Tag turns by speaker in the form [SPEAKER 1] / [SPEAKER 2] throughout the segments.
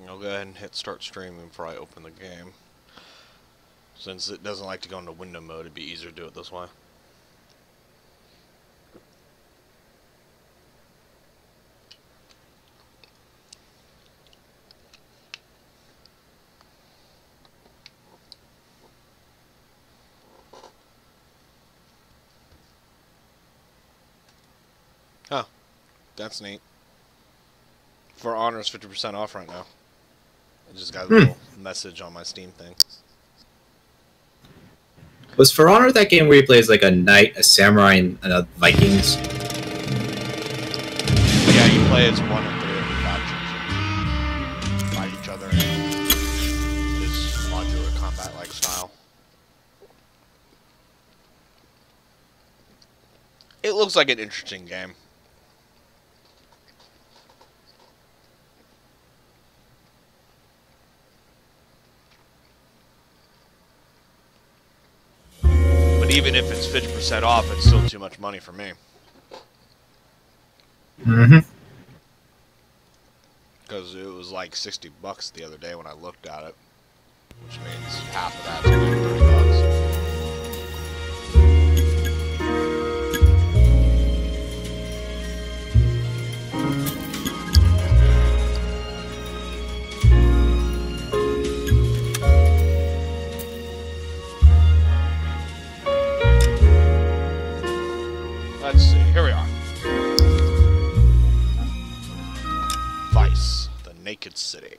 [SPEAKER 1] I'll go ahead and hit start streaming before I open the game. Since it doesn't like to go into window mode, it'd be easier to do it this way. Huh. That's neat. For Honors, 50% off right now. I just got a little message on my Steam thing.
[SPEAKER 2] Was For Honor that game where you play as like a knight, a samurai, and Vikings?
[SPEAKER 1] Yeah, you play as one of three factions and fight each other in this modular combat-like style. It looks like an interesting game. But even if it's 50% off, it's still too much money for me.
[SPEAKER 2] Mm-hmm.
[SPEAKER 1] Because it was like $60 the other day when I looked at it. Which means half of that's like $30. Let's see, here we are. Vice, the Naked City.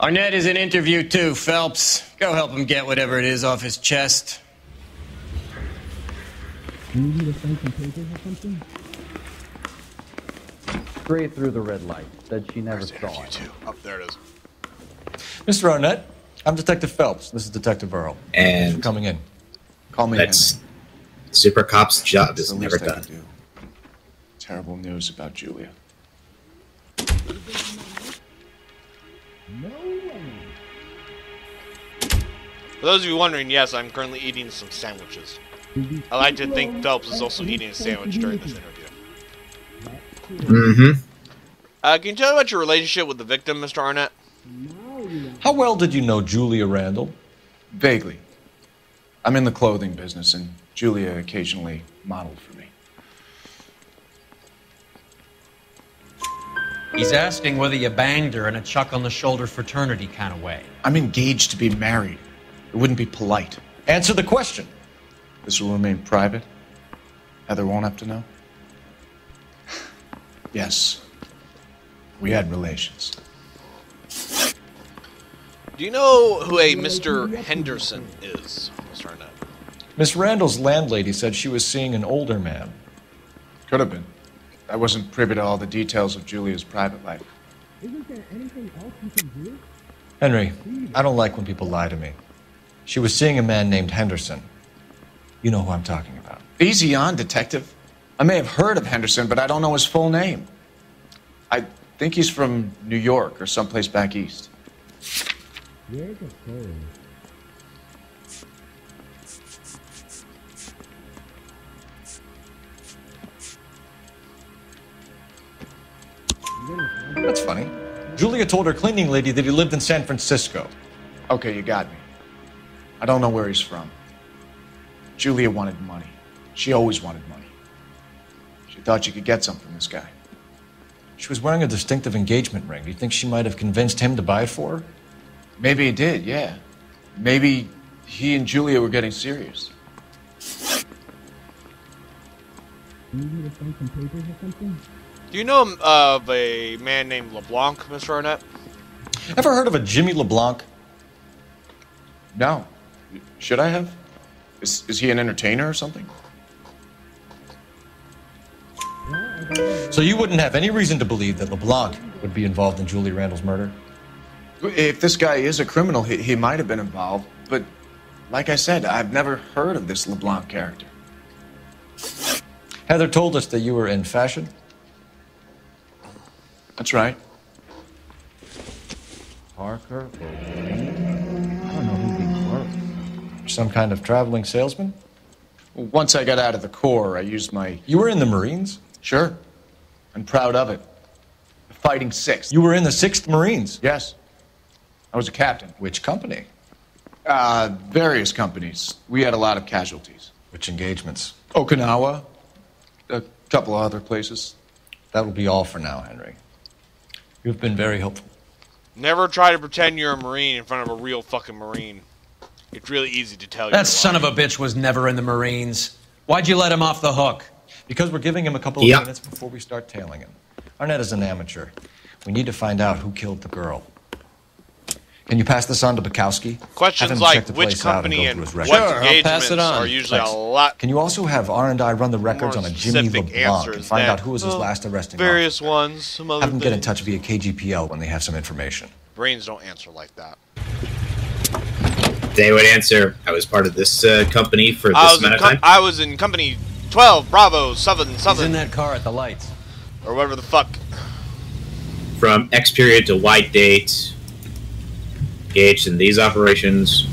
[SPEAKER 3] Arnett is in interview too, Phelps. Go help him get whatever it is off his chest.
[SPEAKER 4] Do you need to sign some papers or something? Straight through the red light. Said she never saw it.
[SPEAKER 1] Oh, there it is.
[SPEAKER 5] Mr. Arnett, I'm Detective Phelps. This is Detective Earl.
[SPEAKER 2] And
[SPEAKER 5] Thanks for coming in.
[SPEAKER 6] Call me
[SPEAKER 2] that's
[SPEAKER 6] Henry.
[SPEAKER 2] Super Cop's job is
[SPEAKER 6] The
[SPEAKER 2] never
[SPEAKER 6] least I
[SPEAKER 2] done.
[SPEAKER 6] could do. Terrible news about Julia.
[SPEAKER 1] For those of you wondering, yes, I'm currently eating some sandwiches. I like to think Phelps is also eating a sandwich during this interview.
[SPEAKER 2] Mm-hmm.
[SPEAKER 1] Can you tell me about your relationship with the victim, Mr. Arnett?
[SPEAKER 5] How well did you know Julia Randall?
[SPEAKER 6] Vaguely. I'm in the clothing business, and Julia occasionally modeled for me.
[SPEAKER 7] He's asking whether you banged her in a chuck-on-the-shoulder fraternity kind of way.
[SPEAKER 6] I'm engaged to be married. It wouldn't be polite.
[SPEAKER 5] Answer the question.
[SPEAKER 6] This will remain private. Heather won't have to know. Yes. We had relations.
[SPEAKER 1] Do you know who a Mr. Henderson is, Mr. Arnett?
[SPEAKER 5] Miss Randall's landlady said she was seeing an older man.
[SPEAKER 6] Could have been. I wasn't privy to all the details of Julia's private life.
[SPEAKER 4] Isn't there anything else you can do?
[SPEAKER 5] Henry, I don't like when people lie to me. She was seeing a man named Henderson. You know who I'm talking about.
[SPEAKER 6] Easy on, detective. I may have heard of Henderson, but I don't know his full name. I think he's from New York or someplace back east.
[SPEAKER 4] Where's the phone?
[SPEAKER 5] That's funny. Julia told her cleaning lady that he lived in San Francisco.
[SPEAKER 6] Okay, you got me. I don't know where he's from. Julia wanted money. She always wanted money. She thought she could get some from this guy.
[SPEAKER 5] She was wearing a distinctive engagement ring. Do you think she might have convinced him to buy it for her?
[SPEAKER 6] Maybe he did, yeah. Maybe he and Julia were getting serious.
[SPEAKER 4] Do you need to sign some papers or something?
[SPEAKER 1] Do you know of a man named LeBlanc, Mr. Arnett?
[SPEAKER 5] Ever heard of a Jimmy LeBlanc?
[SPEAKER 6] No. Should I have? Is he an entertainer or something?
[SPEAKER 5] So you wouldn't have any reason to believe that LeBlanc would be involved in Julia Randall's murder?
[SPEAKER 6] If this guy is a criminal, he might have been involved. But like I said, I've never heard of this LeBlanc character.
[SPEAKER 5] Heather told us that you were in fashion.
[SPEAKER 6] That's right.
[SPEAKER 4] Parker, I don't know who these were.
[SPEAKER 5] Some kind of traveling salesman?
[SPEAKER 6] Well, once I got out of the Corps, I used my...
[SPEAKER 5] You were in the Marines?
[SPEAKER 6] Sure. I'm proud of it. The Fighting Sixth.
[SPEAKER 5] You were in the 6th Marines?
[SPEAKER 6] Yes. I was a captain.
[SPEAKER 5] Which company?
[SPEAKER 6] Various companies. We had a lot of casualties.
[SPEAKER 5] Which engagements?
[SPEAKER 6] Okinawa. A couple of other places.
[SPEAKER 5] That will be all for now, Henry. You've been very helpful.
[SPEAKER 1] Never try to pretend you're a Marine in front of a real fucking Marine. It's really easy to tell.
[SPEAKER 7] That son of a bitch was never in the Marines. Why'd you let him off the hook?
[SPEAKER 5] Because we're giving him a couple of minutes before we start tailing him. Arnett is an amateur. We need to find out who killed the girl. Can you pass this on to Bukowski?
[SPEAKER 1] Questions like which company and what engagements are usually a lot.
[SPEAKER 5] Can you also have R&I run the records on a Jimmy LeBlanc and find out who was his last arresting officer?
[SPEAKER 1] Various ones, some other
[SPEAKER 5] Have them
[SPEAKER 1] things.
[SPEAKER 5] get in touch via KGPL when they have some information.
[SPEAKER 1] Brains don't answer like that.
[SPEAKER 2] They would answer, I was part of this company for this amount of time.
[SPEAKER 1] I was in company 12, Bravo, Southern.
[SPEAKER 7] He's in that car at the lights.
[SPEAKER 1] Or whatever the fuck.
[SPEAKER 2] From X period to Y date, engaged in these operations.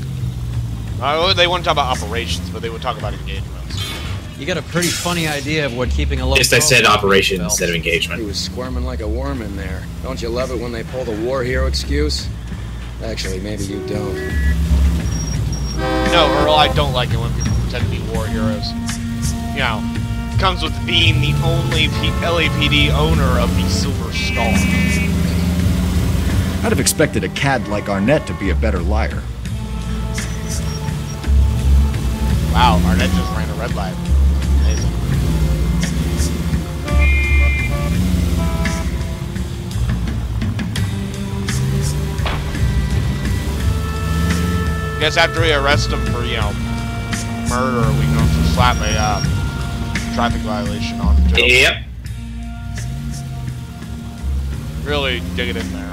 [SPEAKER 1] They wouldn't talk about operations, but they would talk about engagements.
[SPEAKER 7] You got a pretty funny idea of what keeping a low.
[SPEAKER 2] Just I said
[SPEAKER 7] profile
[SPEAKER 2] operation
[SPEAKER 7] felt.
[SPEAKER 2] instead of
[SPEAKER 8] He
[SPEAKER 2] engagement.
[SPEAKER 8] was squirming like a worm in there. Don't you love it when they pull the war hero excuse? Actually, maybe you don't.
[SPEAKER 1] No, Earl, I don't like it when people pretend to be war heroes. You know, it comes with being the only LAPD owner of the Silver Star.
[SPEAKER 6] I'd have expected a cad like Arnett to be a better liar.
[SPEAKER 1] Wow, Arnett just ran a red light. Amazing. Guess after we arrest him for, you know, murder, we can also slap a traffic violation on him, too.
[SPEAKER 2] Yep.
[SPEAKER 1] Really dig it in there.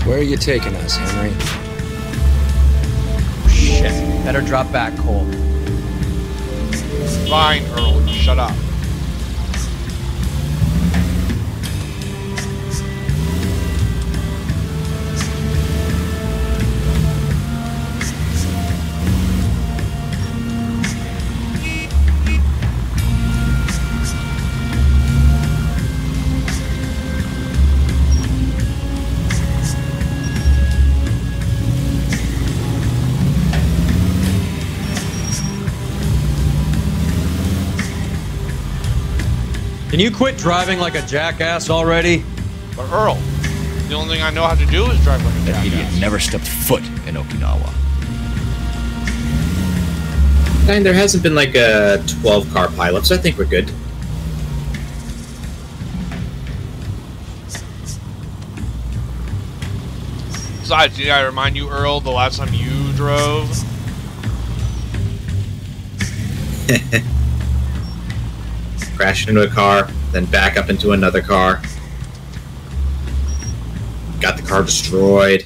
[SPEAKER 8] Where are you taking us, Henry?
[SPEAKER 7] Shit. Better drop back, Cole.
[SPEAKER 1] Fine, Earl, shut up.
[SPEAKER 7] Can you quit driving like a jackass already?
[SPEAKER 1] But Earl, the only thing I know how to do is drive like a
[SPEAKER 6] That idiot
[SPEAKER 1] jackass.
[SPEAKER 6] never stepped foot in Okinawa.
[SPEAKER 2] And there hasn't been like a 12-car pilot, so I think we're good.
[SPEAKER 1] Besides, did I remind you, Earl, the last time you drove?
[SPEAKER 2] Crashed into a car, then back up into another car. Got the car destroyed.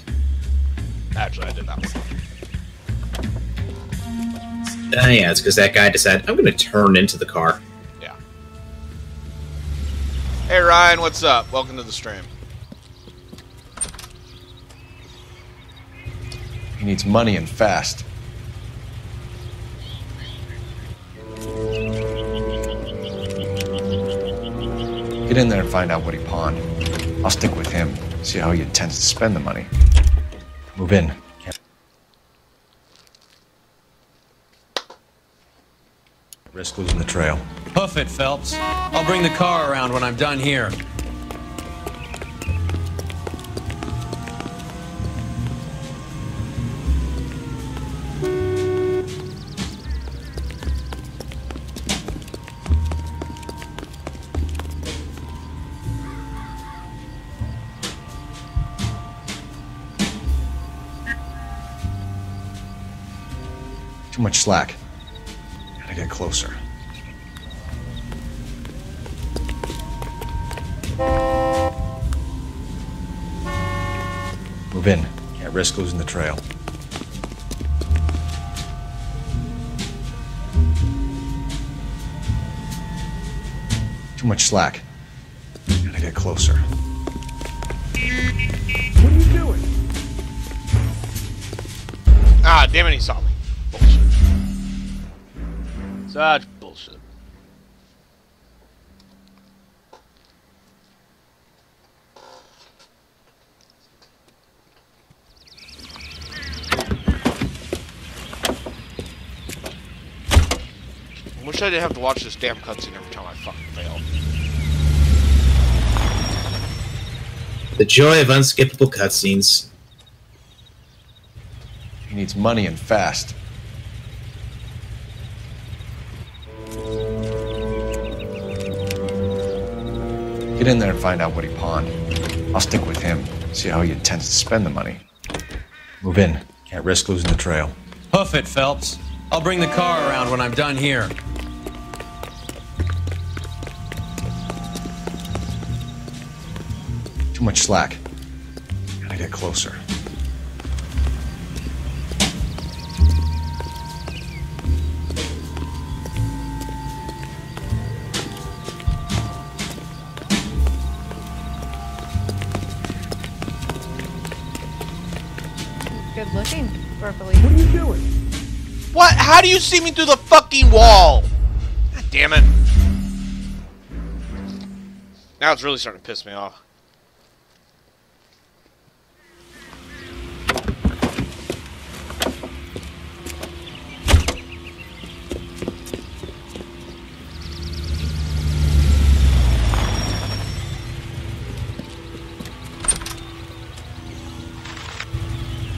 [SPEAKER 1] Actually, I did that one.
[SPEAKER 2] Yeah, it's because that guy decided, I'm going to turn into the car.
[SPEAKER 1] Yeah. Hey, Ryan, what's up? Welcome to the stream.
[SPEAKER 5] He needs money and fast. Get in there and find out what he pawned. I'll stick with him, see how he intends to spend the money. Move in. Risk losing the trail.
[SPEAKER 7] Hoof it, Phelps. I'll bring the car around when I'm done here.
[SPEAKER 5] Too much slack. Gotta get closer. Move in. Can't risk losing the trail. Too much slack. Gotta get closer.
[SPEAKER 6] What are you doing?
[SPEAKER 1] Ah, damn it, he saw me. Bullshit. Such bullshit. I wish I didn't have to watch this damn cutscene every time I fucking failed.
[SPEAKER 2] The joy of unskippable cutscenes.
[SPEAKER 5] He needs money and fast. Get in there and find out what he pawned. I'll stick with him, see how he intends to spend the money. Move in. Can't risk losing the trail.
[SPEAKER 7] Hoof it, Phelps. I'll bring the car around when I'm done here.
[SPEAKER 5] Too much slack. Gotta get closer.
[SPEAKER 9] Good looking, Berkeley. What are you doing?
[SPEAKER 1] What? How do you see me through the fucking wall? God damn it. Now it's really starting to piss me off.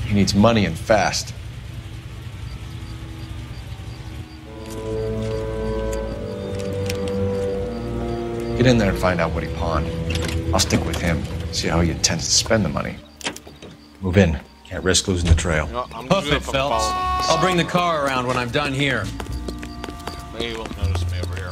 [SPEAKER 5] He needs money and fast. Get in there and find out what he pawned. I'll stick with him, see how he intends to spend the money. Move in. Can't risk losing the trail.
[SPEAKER 1] You know, I'm
[SPEAKER 7] Hoof
[SPEAKER 1] just
[SPEAKER 7] it, Phelps. I'll bring the car around when I'm done here.
[SPEAKER 1] Maybe he won't notice me over here.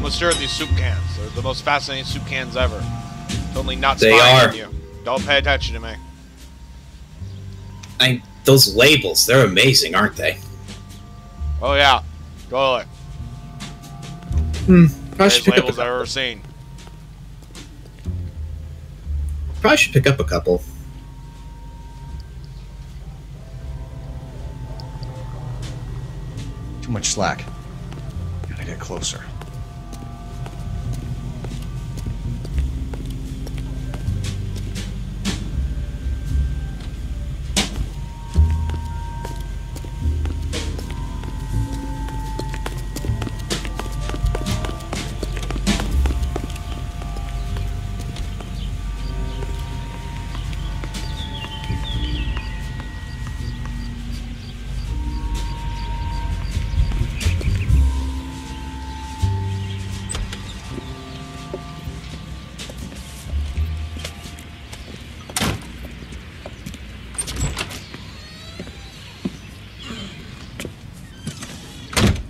[SPEAKER 1] Let's stare at these soup cans. They're the most fascinating soup cans ever. Totally not
[SPEAKER 2] They
[SPEAKER 1] spying
[SPEAKER 2] are.
[SPEAKER 1] on you. Don't pay attention to me.
[SPEAKER 2] Those labels, they're amazing, aren't they?
[SPEAKER 1] Oh yeah, totally.
[SPEAKER 2] Probably
[SPEAKER 1] Greatest
[SPEAKER 2] should, pick up
[SPEAKER 1] labels
[SPEAKER 2] a
[SPEAKER 1] I've
[SPEAKER 2] couple.
[SPEAKER 1] ever seen.
[SPEAKER 2] Probably should pick up a couple.
[SPEAKER 5] Too much slack. Gotta get closer.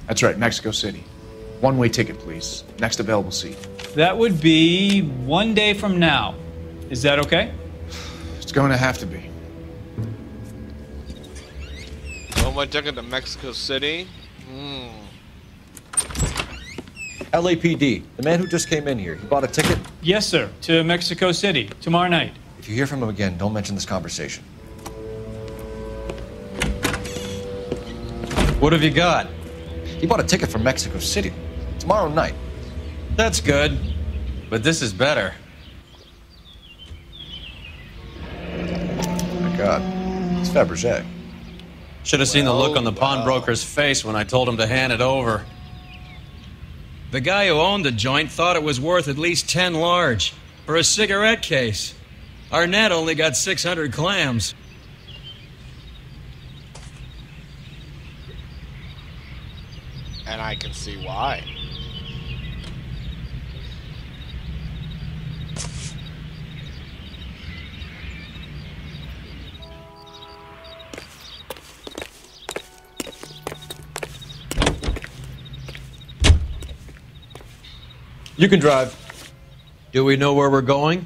[SPEAKER 6] That's right, Mexico City. One-way ticket, please. Next available seat.
[SPEAKER 10] That would be 1 day from now. Is that okay?
[SPEAKER 6] It's going to have to be.
[SPEAKER 1] One way ticket to Mexico City.
[SPEAKER 5] LAPD, the man who just came in here, he bought a ticket?
[SPEAKER 10] Yes, sir. To Mexico City, tomorrow night.
[SPEAKER 5] If you hear from him again, don't mention this conversation.
[SPEAKER 7] What have you got?
[SPEAKER 5] He bought a ticket for Mexico City, tomorrow night.
[SPEAKER 7] That's good. But this is better.
[SPEAKER 5] Oh my God, it's Fabergé.
[SPEAKER 7] Should have seen the look on the pawnbroker's face when I told him to hand it over. The guy who owned the joint thought it was worth at least 10 large for a cigarette case. Arnett only got 600 clams.
[SPEAKER 1] And I can see why.
[SPEAKER 5] You can drive.
[SPEAKER 7] Do we know where we're going?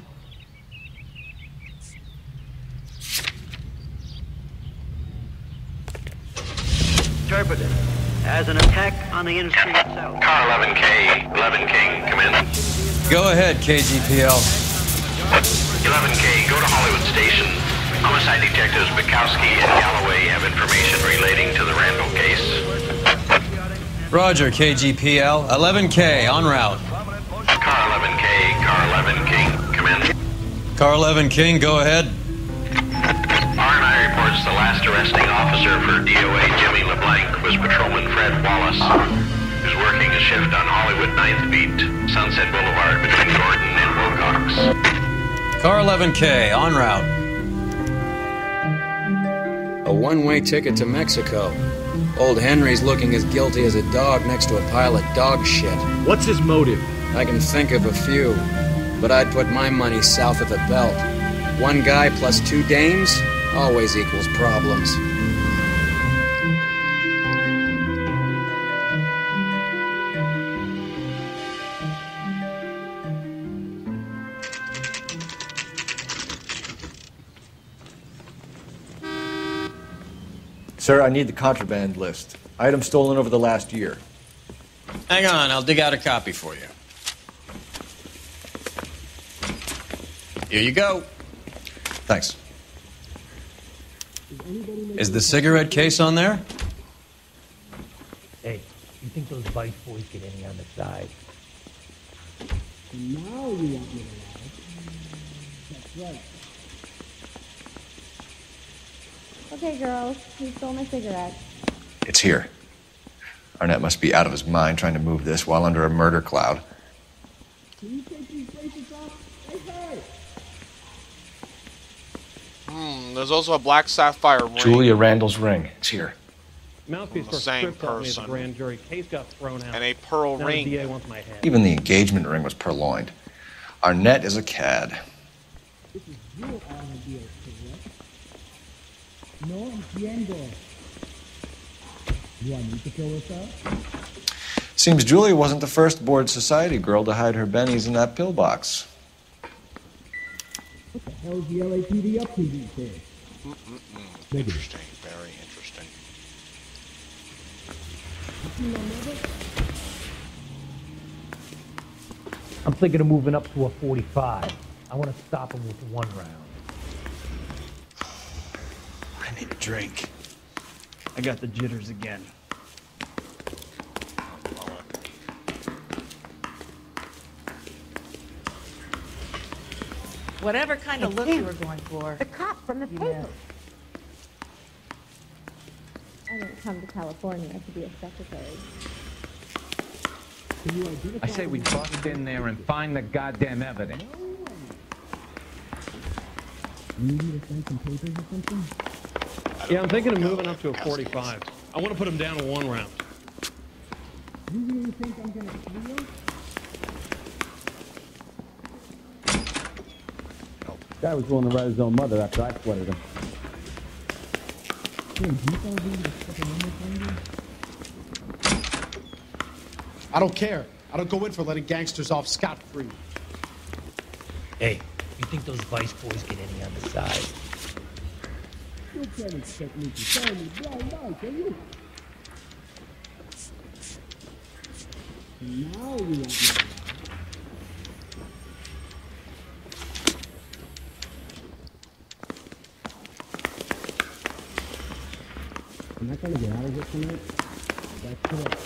[SPEAKER 11] Interpreted as an attack on the industry itself.
[SPEAKER 12] Car 11K, 11 King, come in.
[SPEAKER 7] Go ahead, KGPL.
[SPEAKER 12] 11K, go to Hollywood Station. Homicide detectives Bukowski and Galloway have information relating to the Randall case.
[SPEAKER 7] Roger, KGPL. 11K, en route.
[SPEAKER 12] Car 11K, Car 11 King, come in.
[SPEAKER 7] Car 11 King, go ahead.
[SPEAKER 12] R&I reports the last arresting officer for DOA Jimmy LeBlanc was Patrolman Fred Wallace, who's working a shift on Hollywood 9th Beat, Sunset Boulevard between Gordon and Wilcox.
[SPEAKER 7] Car 11K, en route.
[SPEAKER 8] A one-way ticket to Mexico. Old Henry's looking as guilty as a dog next to a pile of dog shit.
[SPEAKER 13] What's his motive?
[SPEAKER 8] I can think of a few, but I'd put my money south of the belt. One guy plus 2 dames always equals problems.
[SPEAKER 5] Sir, I need the contraband list. Items stolen over the last year.
[SPEAKER 7] Hang on, I'll dig out a copy for you. Here you go.
[SPEAKER 5] Thanks.
[SPEAKER 7] Is the cigarette case on there?
[SPEAKER 13] Hey, you think those Vice boys get any on the side?
[SPEAKER 4] Now you want me to lie. That's right.
[SPEAKER 9] Okay, girls, who stole my cigarette?
[SPEAKER 5] It's here. Arnett must be out of his mind trying to move this while under a murder cloud.
[SPEAKER 4] Can you take these bracelets off? Hey, hey!
[SPEAKER 1] There's also a black sapphire ring.
[SPEAKER 5] Julia Randall's ring. It's here.
[SPEAKER 13] Mouthpiece
[SPEAKER 1] The same
[SPEAKER 13] person. The grand jury case got thrown out.
[SPEAKER 1] And a pearl
[SPEAKER 13] now
[SPEAKER 1] ring.
[SPEAKER 13] The DA wants my head.
[SPEAKER 5] Even the engagement ring was purloined. Arnett is a cad.
[SPEAKER 4] This is your idea, correct? No entiendo. Do I need to fill this out?
[SPEAKER 5] Seems Julia wasn't the first bored society girl to hide her bennies in that pillbox.
[SPEAKER 4] What the hell's the LAPD up to these days?
[SPEAKER 1] Interesting, very interesting.
[SPEAKER 13] I'm thinking of moving up to a 45. I want to stop him with 1 round.
[SPEAKER 3] I need a drink. I got the jitters again.
[SPEAKER 14] Whatever kind of look you were going for.
[SPEAKER 9] The cop from the paper. I didn't come to California to be a secretary.
[SPEAKER 15] I say we bust in there and find the goddamn evidence.
[SPEAKER 4] You need me to sign some papers or something?
[SPEAKER 13] Yeah, I'm thinking of moving up to a 45. I want to put him down to 1 round.
[SPEAKER 4] You really think I'm gonna kill you?
[SPEAKER 16] Guy was willing to write his own mother after I sweated him.
[SPEAKER 4] Hey, do you think I'll be able to step in one more?
[SPEAKER 17] I don't care. I don't go in for letting gangsters off scot-free.
[SPEAKER 13] Hey, you think those Vice boys get any on the side?
[SPEAKER 4] You can't expect me to tell you blind eye, can you? Now you want me to lie. I'm not gonna get out of here tonight. That's correct.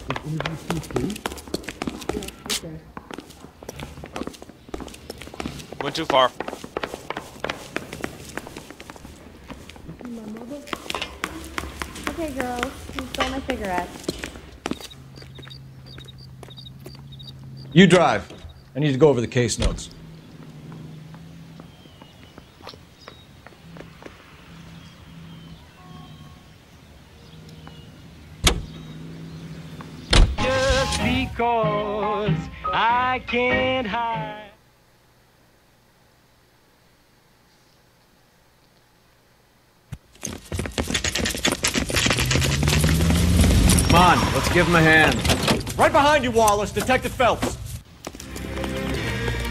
[SPEAKER 4] Is interview too? Yeah, okay.
[SPEAKER 1] Went too far.
[SPEAKER 9] Okay, girls. You stole my cigarette.
[SPEAKER 5] You drive. I need to go over the case notes.
[SPEAKER 18] Just because I can't hide.
[SPEAKER 7] Come on, let's give him a hand.
[SPEAKER 5] Right behind you, Wallace. Detective Phelps.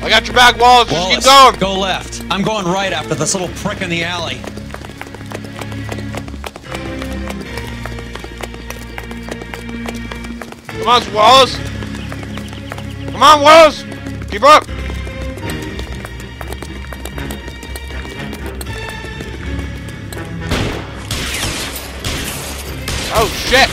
[SPEAKER 1] I got your back, Wallace. Just
[SPEAKER 7] Wallace,
[SPEAKER 1] keep going.
[SPEAKER 7] go left. I'm going right after this little prick in the alley.
[SPEAKER 1] Come on, Wallace. Come on, Wallace. Keep up. Oh, shit.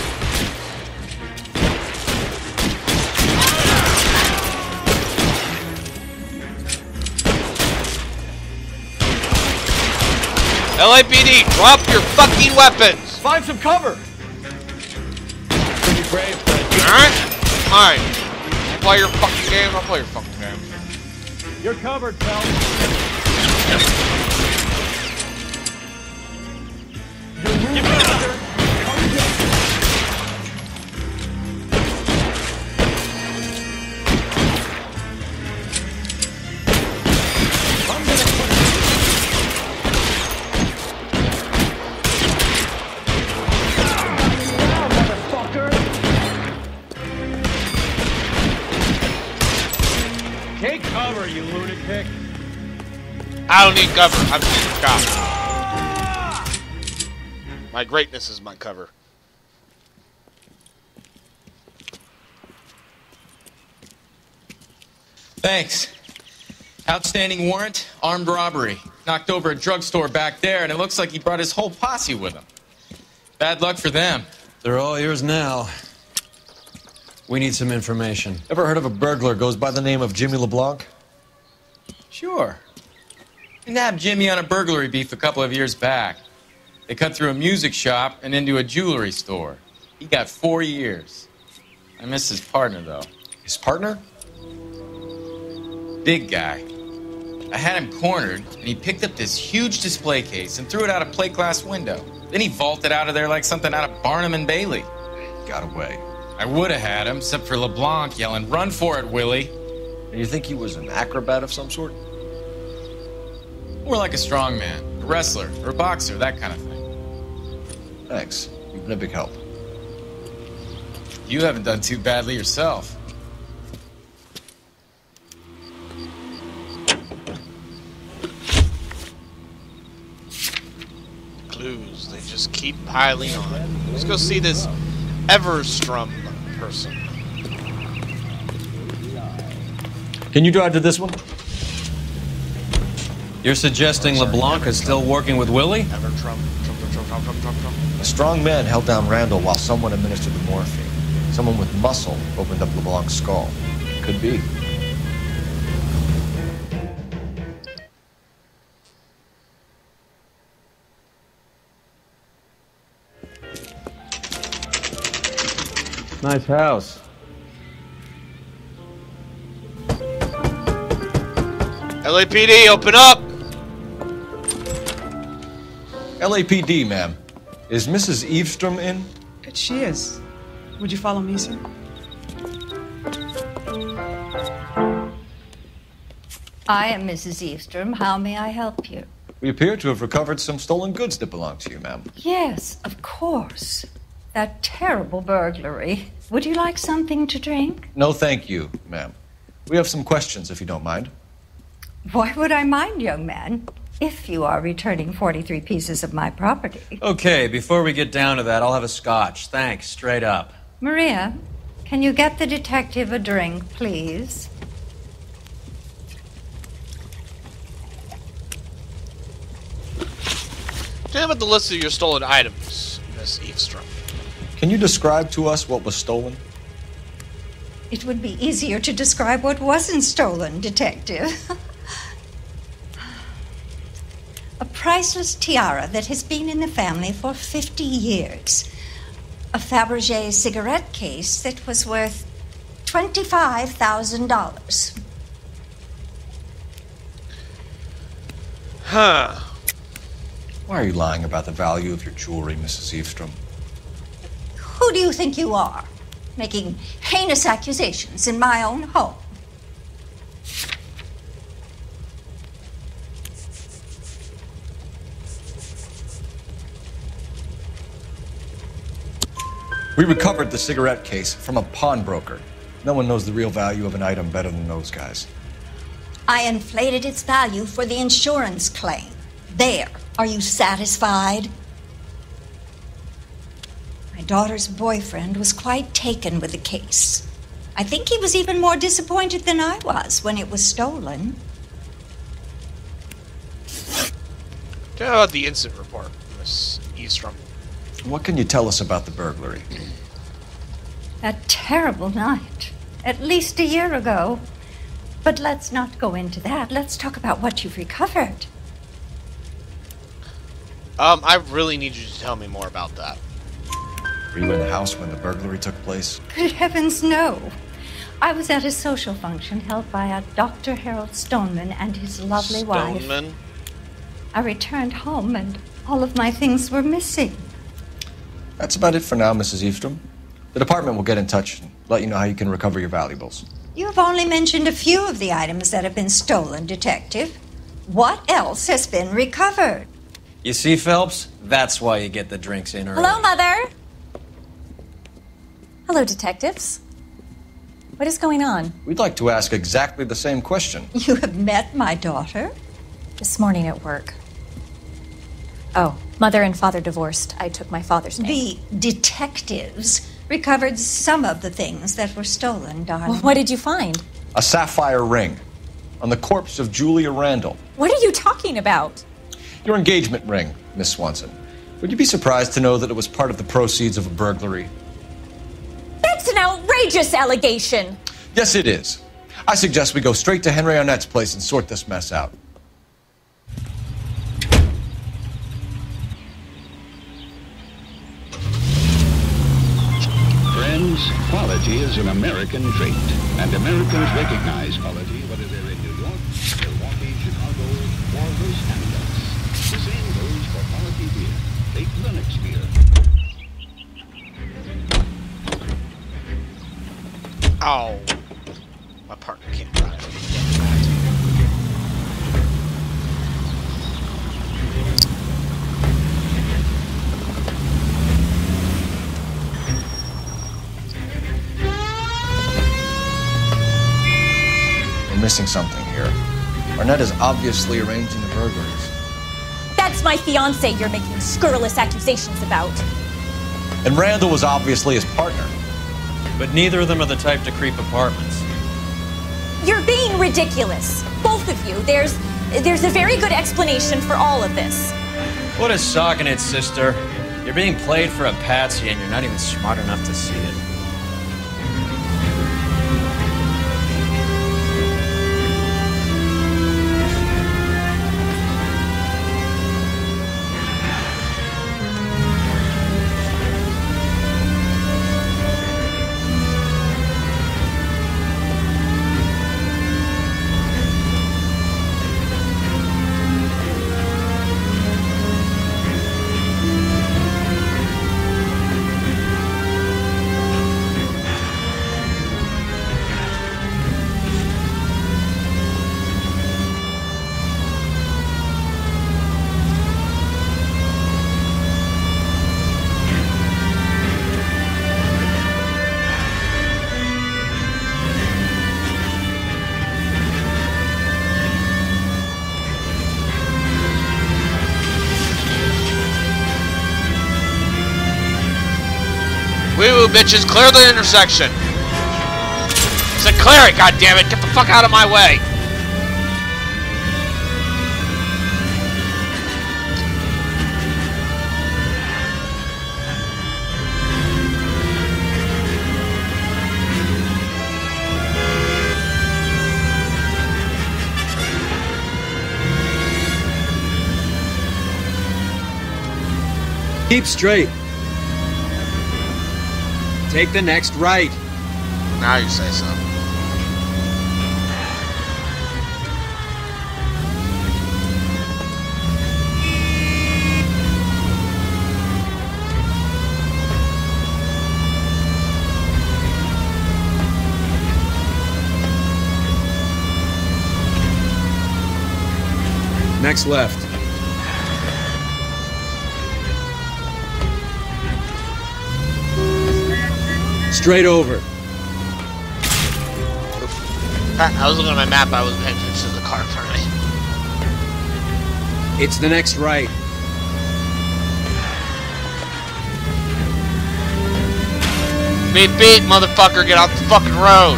[SPEAKER 1] LAPD, drop your fucking weapons.
[SPEAKER 5] Find some cover.
[SPEAKER 10] Pretty brave, Fred.
[SPEAKER 1] Alright? Fine. You play your fucking game, I'll play your fucking game.
[SPEAKER 10] You're covered, pal. Take cover, you lunatic.
[SPEAKER 1] I don't need cover. I'm just a cop. My greatness is my cover.
[SPEAKER 19] Thanks. Outstanding warrant, armed robbery. Knocked over a drugstore back there, and it looks like he brought his whole posse with him. Bad luck for them.
[SPEAKER 7] They're all yours now. We need some information.
[SPEAKER 5] Ever heard of a burglar goes by the name of Jimmy LeBlanc?
[SPEAKER 19] Sure. We nabbed Jimmy on a burglary beef a couple of years back. They cut through a music shop and into a jewelry store. He got 4 years. I miss his partner, though.
[SPEAKER 5] His partner?
[SPEAKER 19] Big guy. I had him cornered, and he picked up this huge display case and threw it out a plate glass window. Then he vaulted out of there like something out of Barnum and Bailey.
[SPEAKER 5] Got away.
[SPEAKER 19] I would have had him, except for LeBlanc yelling, "Run for it, Willie!"
[SPEAKER 5] And you think he was an acrobat of some sort?
[SPEAKER 19] More like a strongman, a wrestler, or a boxer, that kind of thing.
[SPEAKER 5] Thanks. You've been a big help.
[SPEAKER 19] You haven't done too badly yourself.
[SPEAKER 1] Clues, they just keep piling on. Let's go see this Everstrom person.
[SPEAKER 5] Can you drive to this one?
[SPEAKER 7] You're suggesting LeBlanc is still working with Willie?
[SPEAKER 1] Everstrom.
[SPEAKER 5] A strong man held down Randall while someone administered the morphine. Someone with muscle opened up LeBlanc's skull. Could be.
[SPEAKER 16] Nice house.
[SPEAKER 1] LAPD, open up!
[SPEAKER 5] LAPD, ma'am. Is Mrs. Eavestrom in?
[SPEAKER 20] She is. Would you follow me, sir?
[SPEAKER 21] I am Mrs. Eavestrom. How may I help you?
[SPEAKER 5] We appear to have recovered some stolen goods that belong to you, ma'am.
[SPEAKER 21] Yes, of course. That terrible burglary. Would you like something to drink?
[SPEAKER 5] No, thank you, ma'am. We have some questions, if you don't mind.
[SPEAKER 21] Why would I mind, young man? If you are returning 43 pieces of my property.
[SPEAKER 7] Okay, before we get down to that, I'll have a scotch. Thanks, straight up.
[SPEAKER 21] Maria, can you get the detective a drink, please?
[SPEAKER 1] Tell me about the list of your stolen items, Miss Eavestrom.
[SPEAKER 5] Can you describe to us what was stolen?
[SPEAKER 21] It would be easier to describe what wasn't stolen, Detective. A priceless tiara that has been in the family for 50 years. a Fabergé cigarette case that was worth $25,000.
[SPEAKER 1] Huh.
[SPEAKER 5] Why are you lying about the value of your jewelry, Mrs. Eavestrom?
[SPEAKER 21] Who do you think you are, making heinous accusations in my own home?
[SPEAKER 5] We recovered the cigarette case from a pawnbroker. No one knows the real value of an item better than those guys.
[SPEAKER 21] I inflated its value for the insurance claim. There. Are you satisfied? My daughter's boyfriend was quite taken with the case. I think he was even more disappointed than I was when it was stolen.
[SPEAKER 1] Tell me about the incident report, Miss Eastrom.
[SPEAKER 5] What can you tell us about the burglary?
[SPEAKER 21] A terrible night. At least a year ago. But let's not go into that. Let's talk about what you've recovered.
[SPEAKER 1] I really need you to tell me more about that.
[SPEAKER 5] Were you in the house when the burglary took place?
[SPEAKER 21] Good heavens, no. I was at a social function held by a Dr. Harold Stoneman and his lovely wife.
[SPEAKER 1] Stoneman?
[SPEAKER 21] I returned home and all of my things were missing.
[SPEAKER 5] That's about it for now, Mrs. Eavestrom. The department will get in touch and let you know how you can recover your valuables.
[SPEAKER 21] You have only mentioned a few of the items that have been stolen, Detective. What else has been recovered?
[SPEAKER 7] You see, Phelps? That's why you get the drinks in early.
[SPEAKER 2] Hello, Mother. Hello, detectives. What is going on?
[SPEAKER 5] We'd like to ask exactly the same question.
[SPEAKER 21] You have met my daughter?
[SPEAKER 2] This morning at work. Oh, Mother and Father divorced. I took my father's name.
[SPEAKER 21] The detectives recovered some of the things that were stolen, darling.
[SPEAKER 2] Well, what did you find?
[SPEAKER 5] A sapphire ring on the corpse of Julia Randall.
[SPEAKER 2] What are you talking about?
[SPEAKER 5] Your engagement ring, Miss Swanson. Would you be surprised to know that it was part of the proceeds of a burglary?
[SPEAKER 2] That's an outrageous allegation.
[SPEAKER 5] Yes, it is. I suggest we go straight to Henry Arnett's place and sort this mess out.
[SPEAKER 22] Friends, quality is an American trait, and Americans recognize quality whether they're in New York, Milwaukee, Chicago, or Los Angeles. The same goes for quality beer. Take Linux beer.
[SPEAKER 1] Oh, my partner can't drive.
[SPEAKER 5] Missing something here. Arnett is obviously arranging the burglaries.
[SPEAKER 2] That's my fiancé you're making scurrilous accusations about.
[SPEAKER 5] And Randall was obviously his partner.
[SPEAKER 7] But neither of them are the type to creep apartments.
[SPEAKER 2] You're being ridiculous. Both of you. There's a very good explanation for all of this.
[SPEAKER 7] What a sock in it, sister. You're being played for a patsy and you're not even smart enough to see it.
[SPEAKER 1] Woo-woo, bitches, clear the intersection. I said clear it, goddammit. Get the fuck out of my way.
[SPEAKER 7] Keep straight.
[SPEAKER 8] Take the next right.
[SPEAKER 1] Now you say so.
[SPEAKER 8] Next left. Straight over.
[SPEAKER 1] I was looking at my map, I wasn't paying attention to the car in front of me.
[SPEAKER 8] It's the next right.
[SPEAKER 1] Beep beep, motherfucker, get off the fucking road.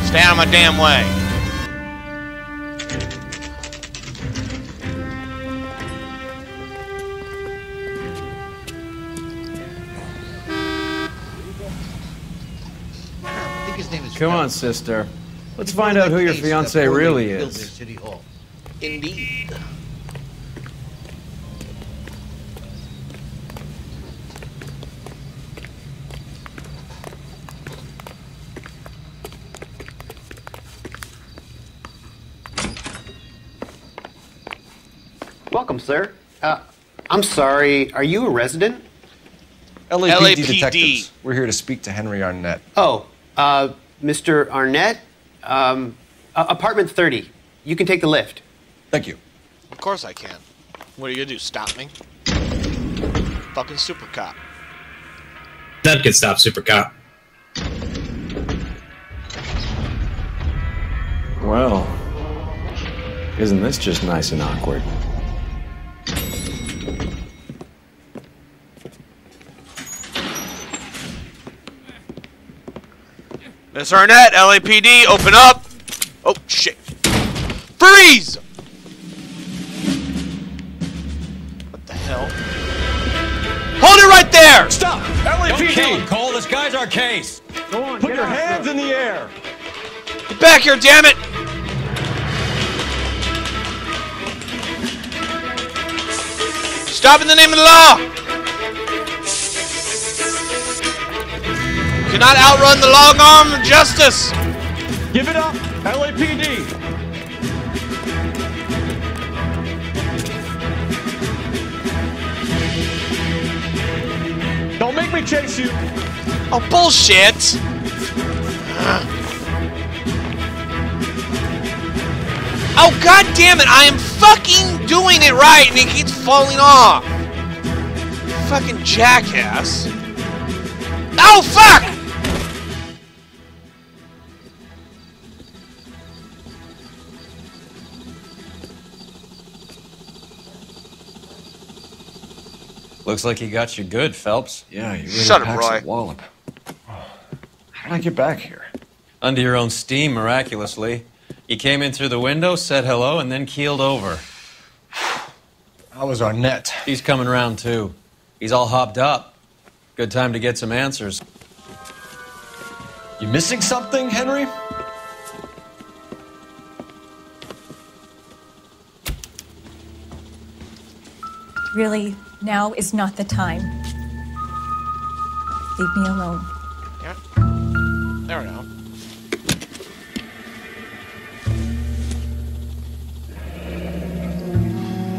[SPEAKER 1] Stay out of my damn way.
[SPEAKER 19] Come on, sister. Let's find out who your fiancé really is.
[SPEAKER 1] Indeed.
[SPEAKER 6] Welcome, sir. I'm sorry, are you a resident?
[SPEAKER 5] LAPD detectives. We're here to speak to Henry Arnett.
[SPEAKER 6] Oh, Mr. Arnett? Apartment 30. You can take the lift.
[SPEAKER 5] Thank you.
[SPEAKER 1] Of course I can. What are you gonna do, stop me? Fucking super cop.
[SPEAKER 11] That could stop super cop.
[SPEAKER 19] Well, isn't this just nice and awkward?
[SPEAKER 1] Miss Arnett, LAPD, open up! Oh, shit. Freeze! What the hell? Hold it right there!
[SPEAKER 5] Stop!
[SPEAKER 3] Don't kill
[SPEAKER 5] LAPD!
[SPEAKER 3] him, Cole. This guy's our case.
[SPEAKER 5] Go on, put your hands in the air!
[SPEAKER 1] Get back here, damn it! Stop in the name of the law! You cannot outrun the long arm of justice!
[SPEAKER 5] Give it up, LAPD! Don't make me chase you!
[SPEAKER 1] Oh, bullshit! Oh, god damn it! I am fucking doing it right and it keeps falling off! Fucking jackass. Oh, fuck!
[SPEAKER 19] Looks like he got you good, Phelps.
[SPEAKER 5] Yeah, you really
[SPEAKER 1] Shut up,
[SPEAKER 5] packs
[SPEAKER 1] Roy.
[SPEAKER 5] a wallop. How did I get back here?
[SPEAKER 19] Under your own steam, miraculously. You came in through the window, said hello, and then keeled over.
[SPEAKER 5] How was Arnett?
[SPEAKER 19] He's coming round, too. He's all hopped up. Good time to get some answers.
[SPEAKER 5] You missing something, Henry?
[SPEAKER 2] Really, now is not the time. Leave me alone.
[SPEAKER 1] Yeah. There we go.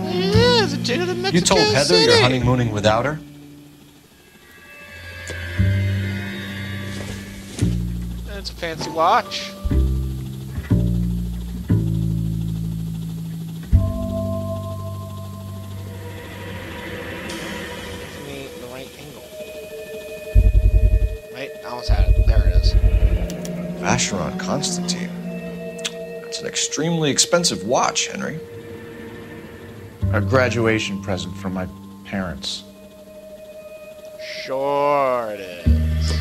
[SPEAKER 1] Yeah, the king of the Mexican
[SPEAKER 5] You told Heather
[SPEAKER 1] City.
[SPEAKER 5] you're honeymooning without her?
[SPEAKER 1] That's a fancy watch. Give me the right angle. Wait, I almost had it. There it is.
[SPEAKER 5] Vacheron Constantine. That's an extremely expensive watch, Henry.
[SPEAKER 23] A graduation present from my parents.
[SPEAKER 1] Sure it is.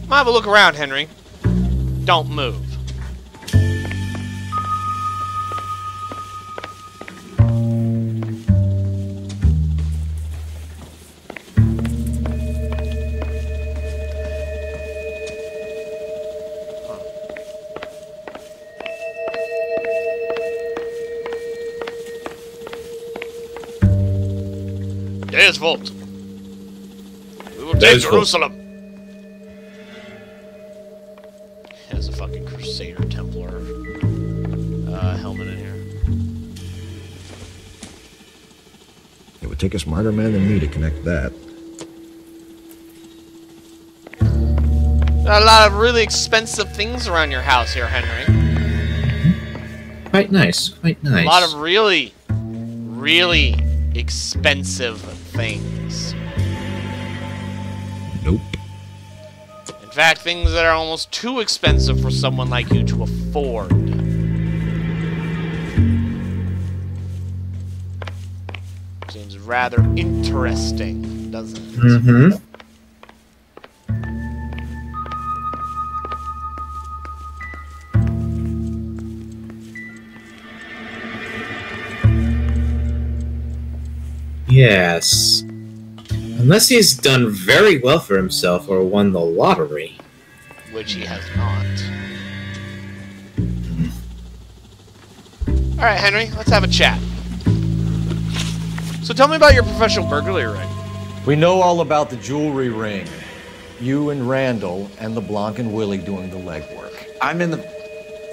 [SPEAKER 1] I'm gonna have a look around, Henry. Don't move. Day is fault. We will take Jerusalem. There's a fucking Crusader Templar helmet in here.
[SPEAKER 5] It would take a smarter man than me to connect that.
[SPEAKER 1] Got a lot of really expensive things around your house here, Henry.
[SPEAKER 11] Quite nice. Quite nice.
[SPEAKER 1] A lot of really, really expensive things.
[SPEAKER 5] Nope.
[SPEAKER 1] In fact, things that are almost too expensive for someone like you to afford. Seems rather interesting, doesn't it?
[SPEAKER 11] Mm-hmm. Yes. Unless he's done very well for himself or won the lottery.
[SPEAKER 1] Which he has not. Alright, Henry, let's have a chat. So tell me about your professional burglary ring.
[SPEAKER 5] We know all about the jewelry ring. You and Randall and LeBlanc and Willie doing the legwork.
[SPEAKER 23] I'm in the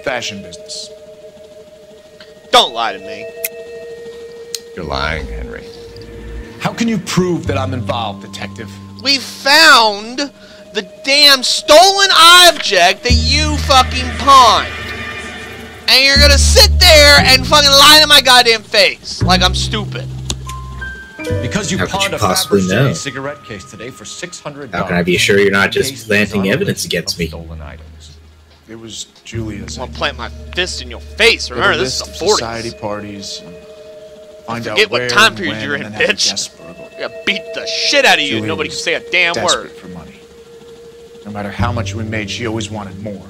[SPEAKER 23] fashion business.
[SPEAKER 1] Don't lie to me.
[SPEAKER 5] You're lying, Henry.
[SPEAKER 23] How can you prove that I'm involved, detective?
[SPEAKER 1] We found the damn stolen object that you fucking pawned. And you're gonna sit there and fucking lie to my goddamn face like I'm stupid.
[SPEAKER 5] Because you pawned a Fabergé cigarette case today for $600.
[SPEAKER 11] How can I be sure you're not just planting evidence against me?
[SPEAKER 23] Stolen items. It was Julia's.
[SPEAKER 1] I'm gonna plant my fist in your face. Remember, this is the 40s.
[SPEAKER 23] Society parties. Find out
[SPEAKER 1] Forget
[SPEAKER 23] where,
[SPEAKER 1] what time
[SPEAKER 23] and
[SPEAKER 1] period
[SPEAKER 23] when,
[SPEAKER 1] you're in,
[SPEAKER 23] and then have a
[SPEAKER 1] bitch.
[SPEAKER 23] guest burglary.
[SPEAKER 1] I gotta beat the shit out of you.
[SPEAKER 23] Julia
[SPEAKER 1] Nobody can
[SPEAKER 23] was
[SPEAKER 1] say a damn
[SPEAKER 23] desperate
[SPEAKER 1] word.
[SPEAKER 23] for money. No matter how much we made, she always wanted more.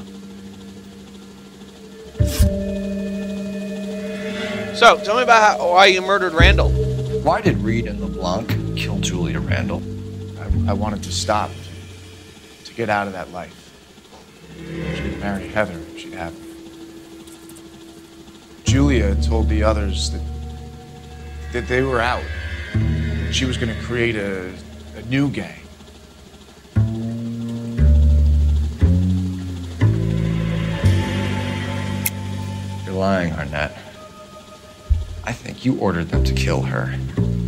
[SPEAKER 1] So, tell me about why you murdered Randall.
[SPEAKER 5] Why did Reed and LeBlanc kill Julia Randall?
[SPEAKER 23] I wanted to stop, to get out of that life. She could marry Heather if she'd have her. Julia told the others that they were out. She was going to create a new gang.
[SPEAKER 5] You're lying, Arnett. I think you ordered them to kill her.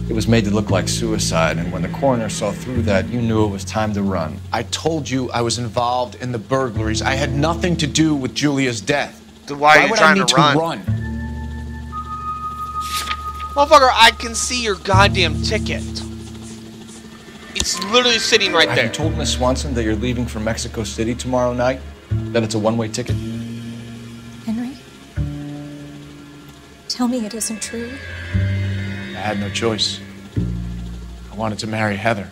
[SPEAKER 5] It was made to look like suicide, and when the coroner saw through that, you knew it was time to run.
[SPEAKER 23] I told you I was involved in the burglaries. I had nothing to do with Julia's death.
[SPEAKER 1] Then why are you trying to run? Motherfucker, I can see your goddamn ticket. It's literally sitting right there.
[SPEAKER 5] Have you told Miss Swanson that you're leaving for Mexico City tomorrow night? That it's a one-way ticket?
[SPEAKER 2] Henry? Tell me it isn't true.
[SPEAKER 23] I had no choice. I wanted to marry Heather.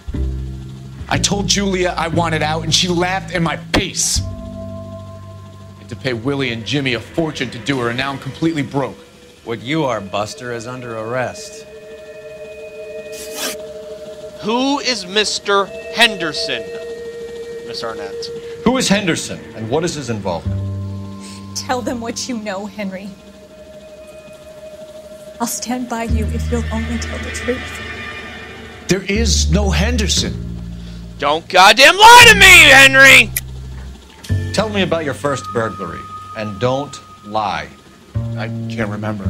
[SPEAKER 23] I told Julia I wanted out, and she laughed in my face. I had to pay Willie and Jimmy a fortune to do her, and now I'm completely broke.
[SPEAKER 7] What you are, Buster, is under arrest.
[SPEAKER 1] Who is Mr. Henderson, Miss Arnett?
[SPEAKER 5] Who is Henderson, and what is his involvement?
[SPEAKER 2] Tell them what you know, Henry. I'll stand by you if you'll only tell the truth.
[SPEAKER 23] There is no Henderson.
[SPEAKER 1] Don't goddamn lie to me, Henry!
[SPEAKER 5] Tell me about your first burglary, and don't lie.
[SPEAKER 23] I can't remember.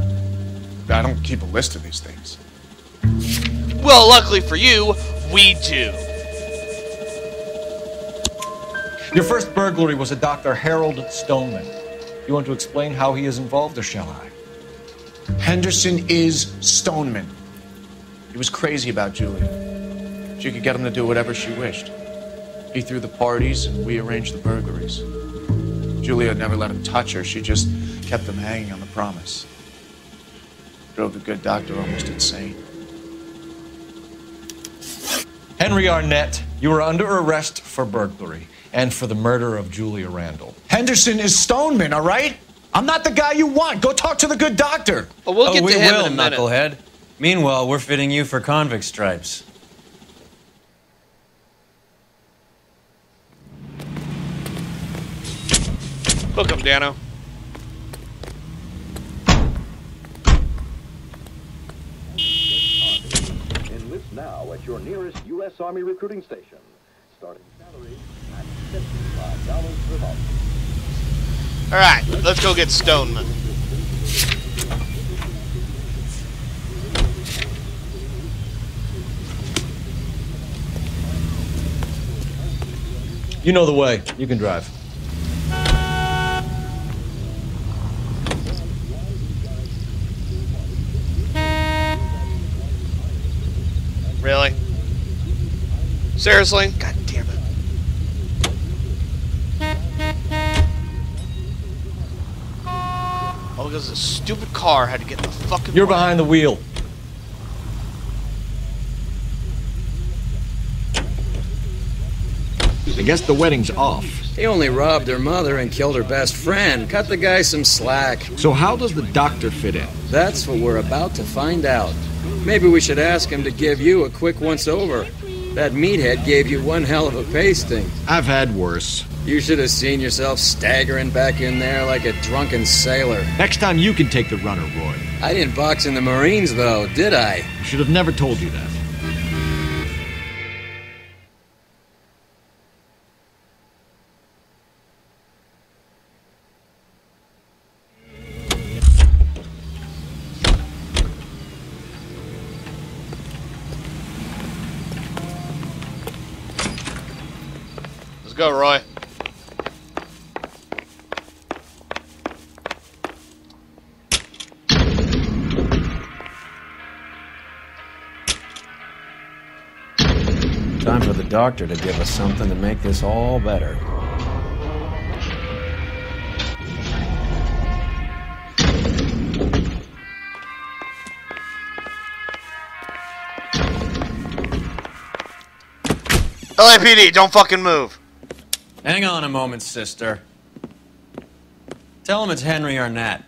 [SPEAKER 23] I don't keep a list of these things.
[SPEAKER 1] Well, luckily for you, we do.
[SPEAKER 5] Your first burglary was a Dr. Harold Stoneman. You want to explain how he is involved, or shall I?
[SPEAKER 23] Henderson is Stoneman. He was crazy about Julia. She could get him to do whatever she wished. He threw the parties, and we arranged the burglaries. Julia never let him touch her. She just kept him hanging on the promise. Drove the good doctor almost insane.
[SPEAKER 5] Henry Arnett, you are under arrest for burglary and for the murder of Julia Randall.
[SPEAKER 23] Henderson is Stoneman, all right? I'm not the guy you want. Go talk to the good doctor.
[SPEAKER 1] Well, we'll get to him in a minute.
[SPEAKER 7] Knucklehead. Meanwhile, we're fitting you for convict stripes.
[SPEAKER 1] Book him, Dano.
[SPEAKER 22] Enlist now
[SPEAKER 12] now at your nearest U.S. Army recruiting station. Starting salary at $55 per month.
[SPEAKER 1] Alright, let's go get Stoneman.
[SPEAKER 5] You know the way. You can drive.
[SPEAKER 1] Really? Seriously? God damn it. All because this stupid car had to get in the fucking
[SPEAKER 5] You're
[SPEAKER 1] way.
[SPEAKER 5] behind the wheel. I guess the wedding's off.
[SPEAKER 8] He only robbed her mother and killed her best friend. Cut the guy some slack.
[SPEAKER 5] So how does the doctor fit in?
[SPEAKER 8] That's what we're about to find out. Maybe we should ask him to give you a quick once-over. That meathead gave you one hell of a pasting.
[SPEAKER 5] I've had worse.
[SPEAKER 8] You should have seen yourself staggering back in there like a drunken sailor.
[SPEAKER 5] Next time you can take the runner, Roy.
[SPEAKER 8] I didn't box in the Marines, though, did I?
[SPEAKER 5] I should have never told you that.
[SPEAKER 1] Let's go, Roy.
[SPEAKER 8] Time for the doctor to give us something to make this all better.
[SPEAKER 1] LAPD, don't fucking move.
[SPEAKER 7] Hang on a moment, sister. Tell him it's Henry Arnett.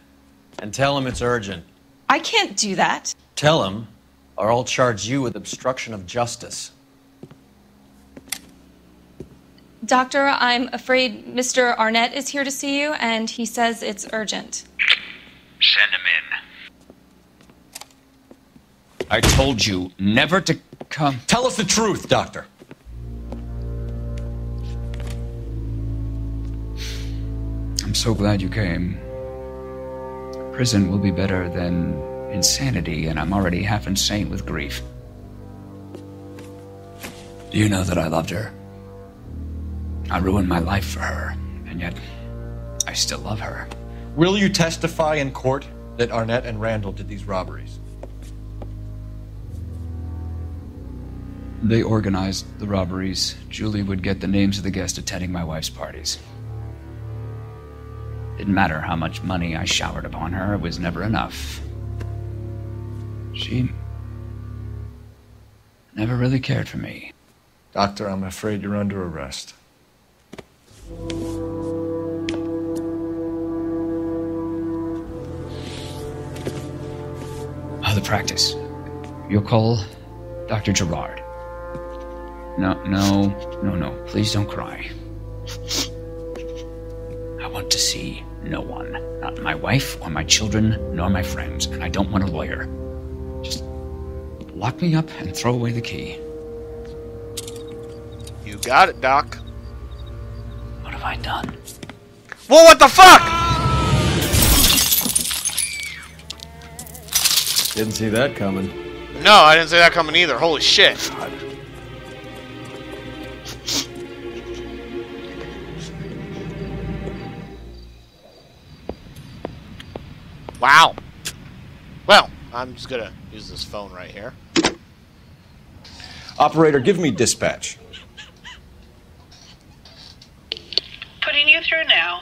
[SPEAKER 7] And tell him it's urgent.
[SPEAKER 14] I can't do that.
[SPEAKER 7] Tell him, or I'll charge you with obstruction of justice.
[SPEAKER 14] Doctor, I'm afraid Mr. Arnett is here to see you, and he says it's urgent.
[SPEAKER 15] Send him in.
[SPEAKER 24] I told you never to come.
[SPEAKER 5] Tell us the truth, Doctor.
[SPEAKER 24] I'm so glad you came. Prison will be better than insanity, and I'm already half insane with grief. Do you know that I loved her? I ruined my life for her, and yet I still love her.
[SPEAKER 5] Will you testify in court that Arnett and Randall did these robberies?
[SPEAKER 24] They organized the robberies. Julie would get the names of the guests attending my wife's parties. Didn't matter how much money I showered upon her, it was never enough. She never really cared for me.
[SPEAKER 5] Doctor, I'm afraid you're under arrest.
[SPEAKER 24] The practice. You'll call Dr. Gerard. No. Please don't cry. I want to see no one. Not my wife or my children, nor my friends. And I don't want a lawyer. Just lock me up and throw away the key.
[SPEAKER 1] You got it, Doc.
[SPEAKER 24] What have I done?
[SPEAKER 1] Well, what the fuck?
[SPEAKER 8] Didn't see that coming.
[SPEAKER 1] No, I didn't see that coming either. Holy shit. Wow. Well, I'm just gonna use this phone right here.
[SPEAKER 5] Operator, give me dispatch.
[SPEAKER 25] Putting you through now.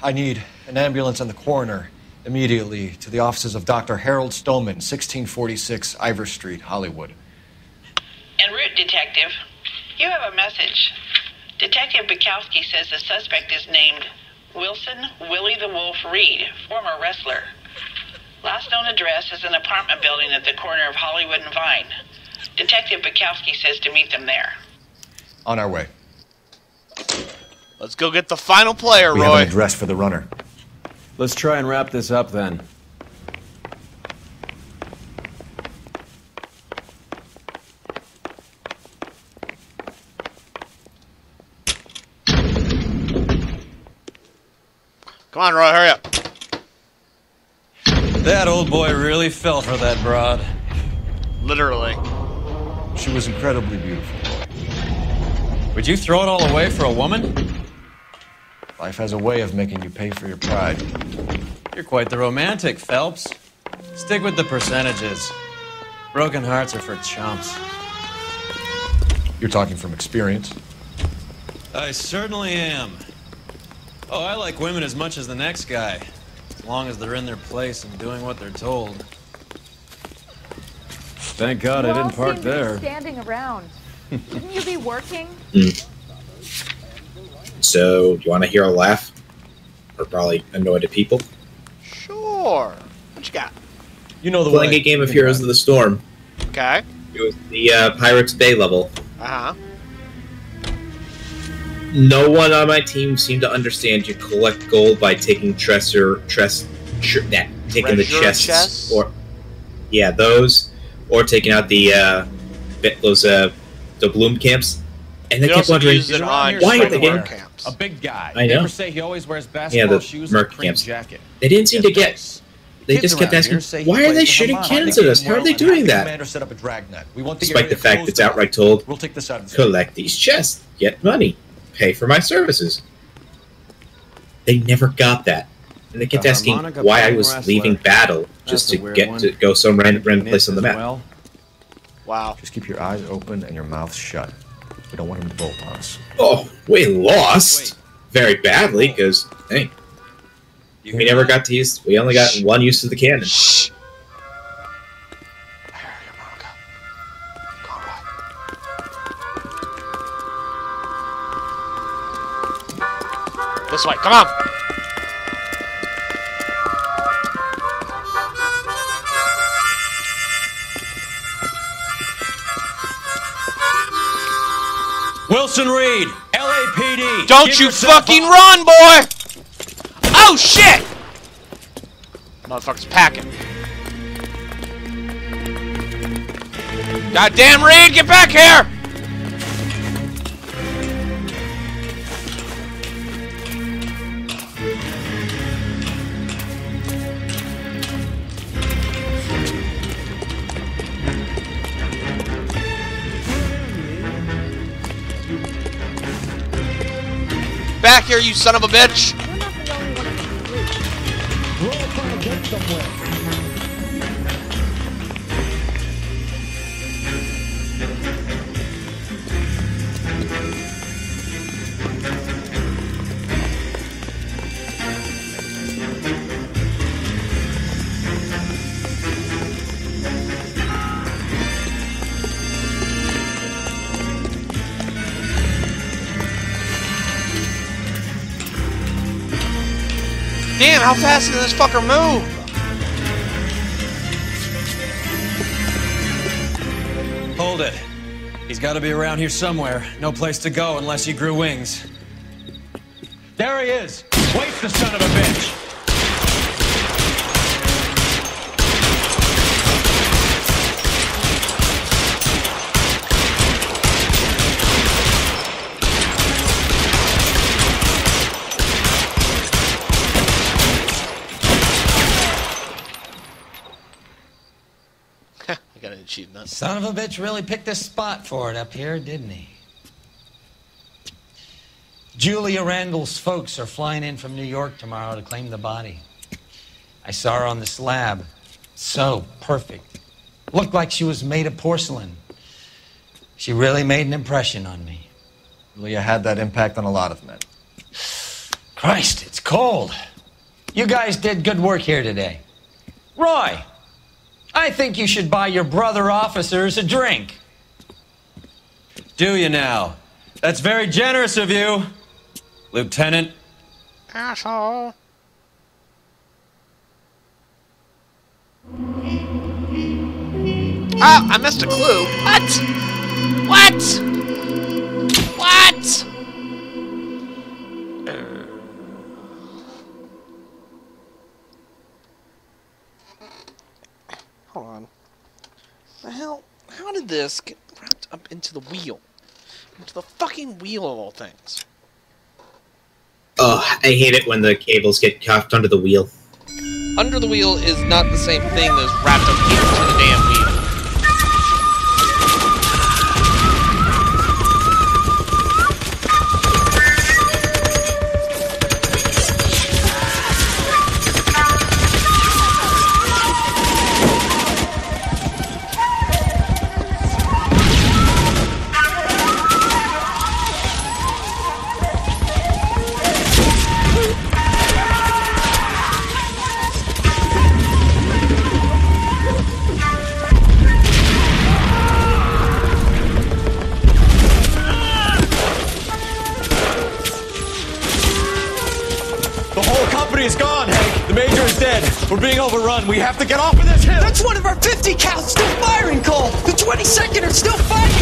[SPEAKER 5] I need an ambulance and the coroner immediately to the offices of Dr. Harold Stoneman, 1646 Ivor Street, Hollywood.
[SPEAKER 25] En route, Detective. You have a message. Detective Bukowski says the suspect is named Wilson Willie the Wolf Reed, former wrestler. Last known address is an apartment building at the corner of Hollywood and Vine. Detective Bukowski says to meet them there.
[SPEAKER 5] On our way.
[SPEAKER 1] Let's go get the final player,
[SPEAKER 5] We
[SPEAKER 1] Roy.
[SPEAKER 5] have an address for the runner.
[SPEAKER 8] Let's try and wrap this up then.
[SPEAKER 1] Come on, Roy, hurry up.
[SPEAKER 7] That old boy really fell for that broad.
[SPEAKER 1] Literally.
[SPEAKER 5] She was incredibly beautiful.
[SPEAKER 7] Would you throw it all away for a woman?
[SPEAKER 5] Life has a way of making you pay for your pride.
[SPEAKER 7] You're quite the romantic, Phelps. Stick with the percentages. Broken hearts are for chumps.
[SPEAKER 5] You're talking from experience.
[SPEAKER 7] I certainly am. Oh, I like women as much as the next guy. As long as they're in their place and doing what they're told. Thank God I didn't park there.
[SPEAKER 4] Standing around. Shouldn't you be working?
[SPEAKER 11] So, do you want to hear a laugh? Or probably annoyed at people?
[SPEAKER 1] Sure. What you got?
[SPEAKER 5] You know the
[SPEAKER 11] Playing
[SPEAKER 5] way.
[SPEAKER 11] a game of Heroes of the Storm.
[SPEAKER 1] Okay.
[SPEAKER 11] It was the Pirates Bay level.
[SPEAKER 1] Uh-huh.
[SPEAKER 11] No one on my team seemed to understand you collect gold by taking taking the chests, or those, or taking out the bloom camps, and they kept wondering why are they getting
[SPEAKER 1] camps?
[SPEAKER 8] A big guy.
[SPEAKER 11] I know.
[SPEAKER 8] Never say he always wears basketball shoes and a
[SPEAKER 11] merc
[SPEAKER 8] cream
[SPEAKER 11] camps.
[SPEAKER 8] jacket.
[SPEAKER 11] They didn't seem to get. They just kept asking, why are they shooting cannons at us? How are they doing that?
[SPEAKER 5] Commander set up a dragnet. We want
[SPEAKER 11] Despite the fact it's outright told,
[SPEAKER 5] we'll take this out of
[SPEAKER 11] collect these chests, get money, pay for my services. They never got that. And they kept asking why I was leaving battle just to get to go some random place on the map.
[SPEAKER 1] Wow.
[SPEAKER 5] Just keep your eyes open and your mouth shut. We don't want him to bolt on us.
[SPEAKER 11] Oh, we lost very badly because, hey, we never got to use. We only got one use of the cannon.
[SPEAKER 1] This way, come on!
[SPEAKER 7] Wilson Reed, LAPD.
[SPEAKER 1] Don't you fucking run, boy! Oh shit! Motherfucker's packing. Goddamn Reed, get back here! Back here, you son of a bitch!
[SPEAKER 12] We're all trying to get somewhere.
[SPEAKER 1] Damn, how fast can this fucker move?
[SPEAKER 7] Hold it. He's got to be around here somewhere. No place to go unless he grew wings. There he is! Wait, the son of a bitch!
[SPEAKER 1] I got an achievement.
[SPEAKER 9] Son of a bitch really picked a spot for it up here, didn't he? Julia Randall's folks are flying in from New York tomorrow to claim the body. I saw her on the slab. So perfect. Looked like she was made of porcelain. She really made an impression on me.
[SPEAKER 5] Julia had that impact on a lot of men.
[SPEAKER 9] Christ, it's cold. You guys did good work here today. Roy, I think you should buy your brother officers a drink.
[SPEAKER 7] Do you now? That's very generous of you, Lieutenant.
[SPEAKER 1] Asshole. Ah, I missed a clue. What? What? Hold on. The hell? How did this get wrapped up into the wheel? Into the fucking wheel of all things.
[SPEAKER 11] Oh, I hate it when the cables get cuffed under the wheel.
[SPEAKER 1] Under the wheel is not the same thing as wrapped up into the damn wheel.
[SPEAKER 10] Is gone, Hank. The Major is dead. We're being overrun. We have to get off of this hill.
[SPEAKER 13] That's one of our 50 cals still firing, Cole. The 22nd are still fighting.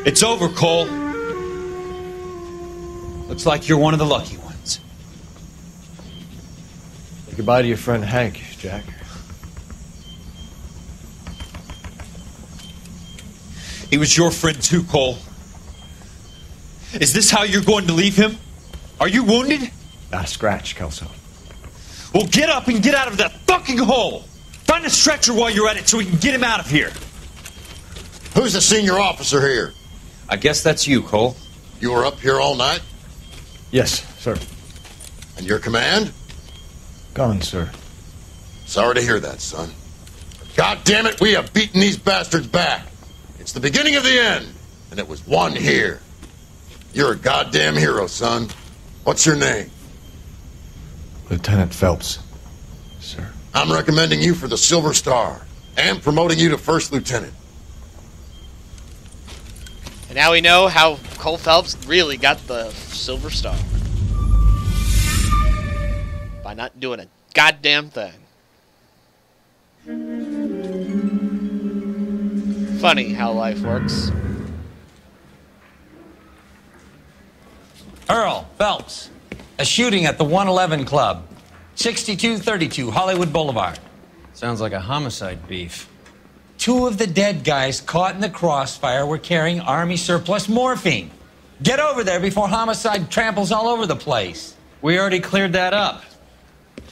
[SPEAKER 10] It's over, Cole. Looks like you're one of the lucky ones.
[SPEAKER 5] Say goodbye to your friend Hank, Jack.
[SPEAKER 10] He was your friend too, Cole. Is this how you're going to leave him? Are you wounded?
[SPEAKER 5] Not a scratch, Kelso.
[SPEAKER 10] Well, get up and get out of that fucking hole! Find a stretcher while you're at it so we can get him out of here.
[SPEAKER 16] Who's the senior officer here?
[SPEAKER 10] I guess that's you, Cole.
[SPEAKER 16] You were up here all night?
[SPEAKER 5] Yes, sir.
[SPEAKER 16] And your command?
[SPEAKER 5] Gone, sir.
[SPEAKER 16] Sorry to hear that, son. God damn it, we have beaten these bastards back. It's the beginning of the end, and it was one here. You're a goddamn hero, son. What's your name?
[SPEAKER 5] Lieutenant Phelps, sir.
[SPEAKER 16] I'm recommending you for the Silver Star, and promoting you to First Lieutenant.
[SPEAKER 1] And now we know how Cole Phelps really got the Silver Star. By not doing a goddamn thing. Funny how life works.
[SPEAKER 9] Earl Phelps. A shooting at the 111 Club. 6232 Hollywood Boulevard.
[SPEAKER 7] Sounds like a homicide beef.
[SPEAKER 9] 2 of the dead guys caught in the crossfire were carrying Army surplus morphine. Get over there before homicide tramples all over the place.
[SPEAKER 7] We already cleared that up.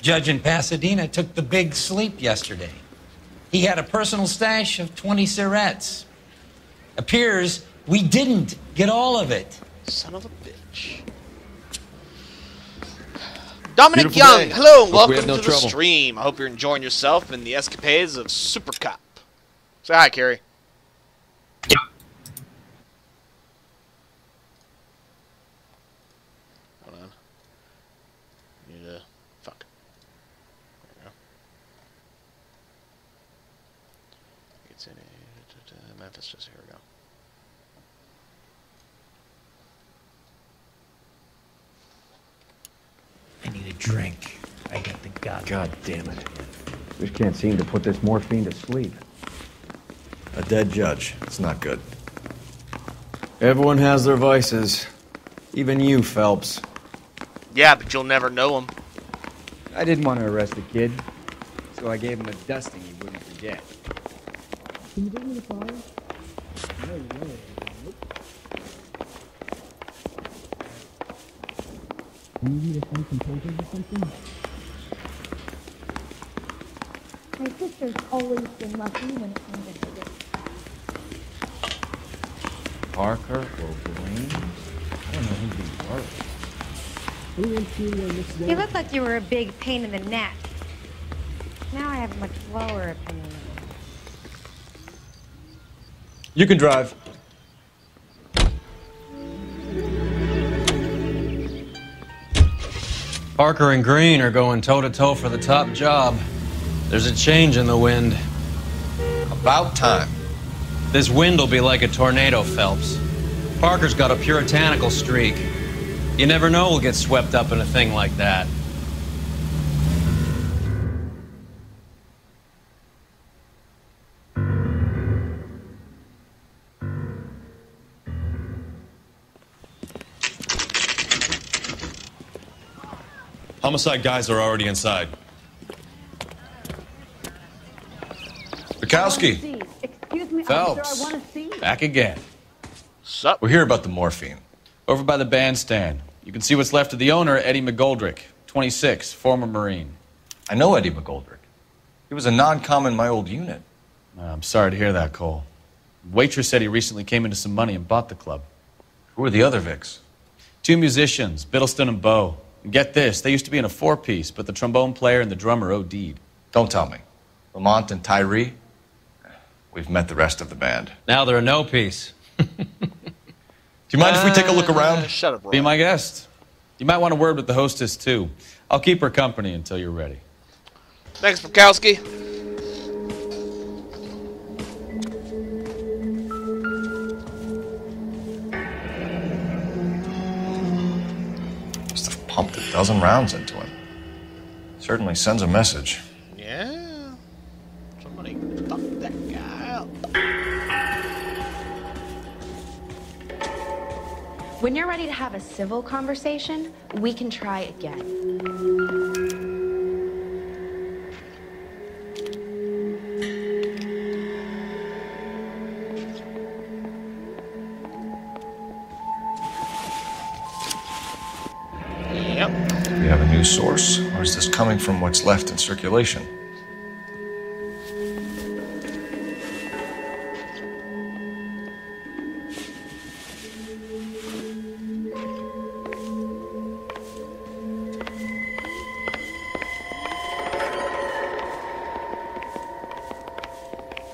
[SPEAKER 9] Judge in Pasadena took the big sleep yesterday. He had a personal stash of 20 cigarettes. Appears we didn't get all of it.
[SPEAKER 1] Son of a bitch. Dominic
[SPEAKER 10] Beautiful
[SPEAKER 1] Young,
[SPEAKER 10] day.
[SPEAKER 1] hello and
[SPEAKER 10] Hope we
[SPEAKER 1] welcome
[SPEAKER 10] have no
[SPEAKER 1] to the
[SPEAKER 10] trouble.
[SPEAKER 1] stream. I hope you're enjoying yourself and the escapades of Super Cop. Say hi, Carrie.
[SPEAKER 11] Yeah.
[SPEAKER 1] Hold on. Need to... Fuck. There we go. It's in Memphis, just here we go.
[SPEAKER 17] I need a drink. I got the
[SPEAKER 5] God damn it. Just can't seem to put this morphine to sleep. A dead judge. It's not good.
[SPEAKER 3] Everyone has their vices. Even you, Phelps.
[SPEAKER 1] Yeah, but you'll never know him.
[SPEAKER 8] I didn't want to arrest the kid, so I gave him a dusting he wouldn't forget.
[SPEAKER 17] Can you bring me the fire? No, no. Do you need to send some papers or something?
[SPEAKER 2] My sister's always been lucky when it comes to this.
[SPEAKER 5] Parker or Green? I don't know who these were.
[SPEAKER 18] You look like you were a big pain in the neck. Now I have a much lower opinion of you.
[SPEAKER 3] You can drive.
[SPEAKER 7] Parker and Green are going toe-to-toe for the top job. There's a change in the wind.
[SPEAKER 5] About time.
[SPEAKER 7] This wind will be like a tornado, Phelps. Parker's got a puritanical streak. You never know we'll get swept up in a thing like that.
[SPEAKER 10] Homicide guys are already inside.
[SPEAKER 5] Bukowski.
[SPEAKER 4] Excuse me,
[SPEAKER 3] Phelps.
[SPEAKER 4] officer, I want to see.
[SPEAKER 3] Back again.
[SPEAKER 1] Sup?
[SPEAKER 5] We're here about the morphine.
[SPEAKER 3] Over by the bandstand. You can see what's left of the owner, Eddie McGoldrick, 26, former Marine.
[SPEAKER 5] I know Eddie McGoldrick. He was a non-com in my old unit.
[SPEAKER 3] I'm sorry to hear that, Cole. Waitress said he recently came into some money and bought the club.
[SPEAKER 5] Who are the other Vics?
[SPEAKER 3] 2 musicians, Biddleston and Bowe. And get this, they used to be in a 4-piece, but the trombone player and the drummer OD'd.
[SPEAKER 5] Don't tell me. Lamont and Tyree? We've met the rest of the band.
[SPEAKER 7] Now they're a no-piece.
[SPEAKER 5] Do you mind if we take a look around?
[SPEAKER 1] Shut up, Roy.
[SPEAKER 3] Be my guest. You might want a word with the hostess, too. I'll keep her company until you're ready.
[SPEAKER 1] Thanks, Bukowski.
[SPEAKER 5] Must have pumped a dozen rounds into him. Certainly sends a message.
[SPEAKER 1] Yeah. Somebody fuck that guy up.
[SPEAKER 6] When you're ready to have a civil conversation, we can try again.
[SPEAKER 1] Yep.
[SPEAKER 5] Do you have a new source, or is this coming from what's left in circulation?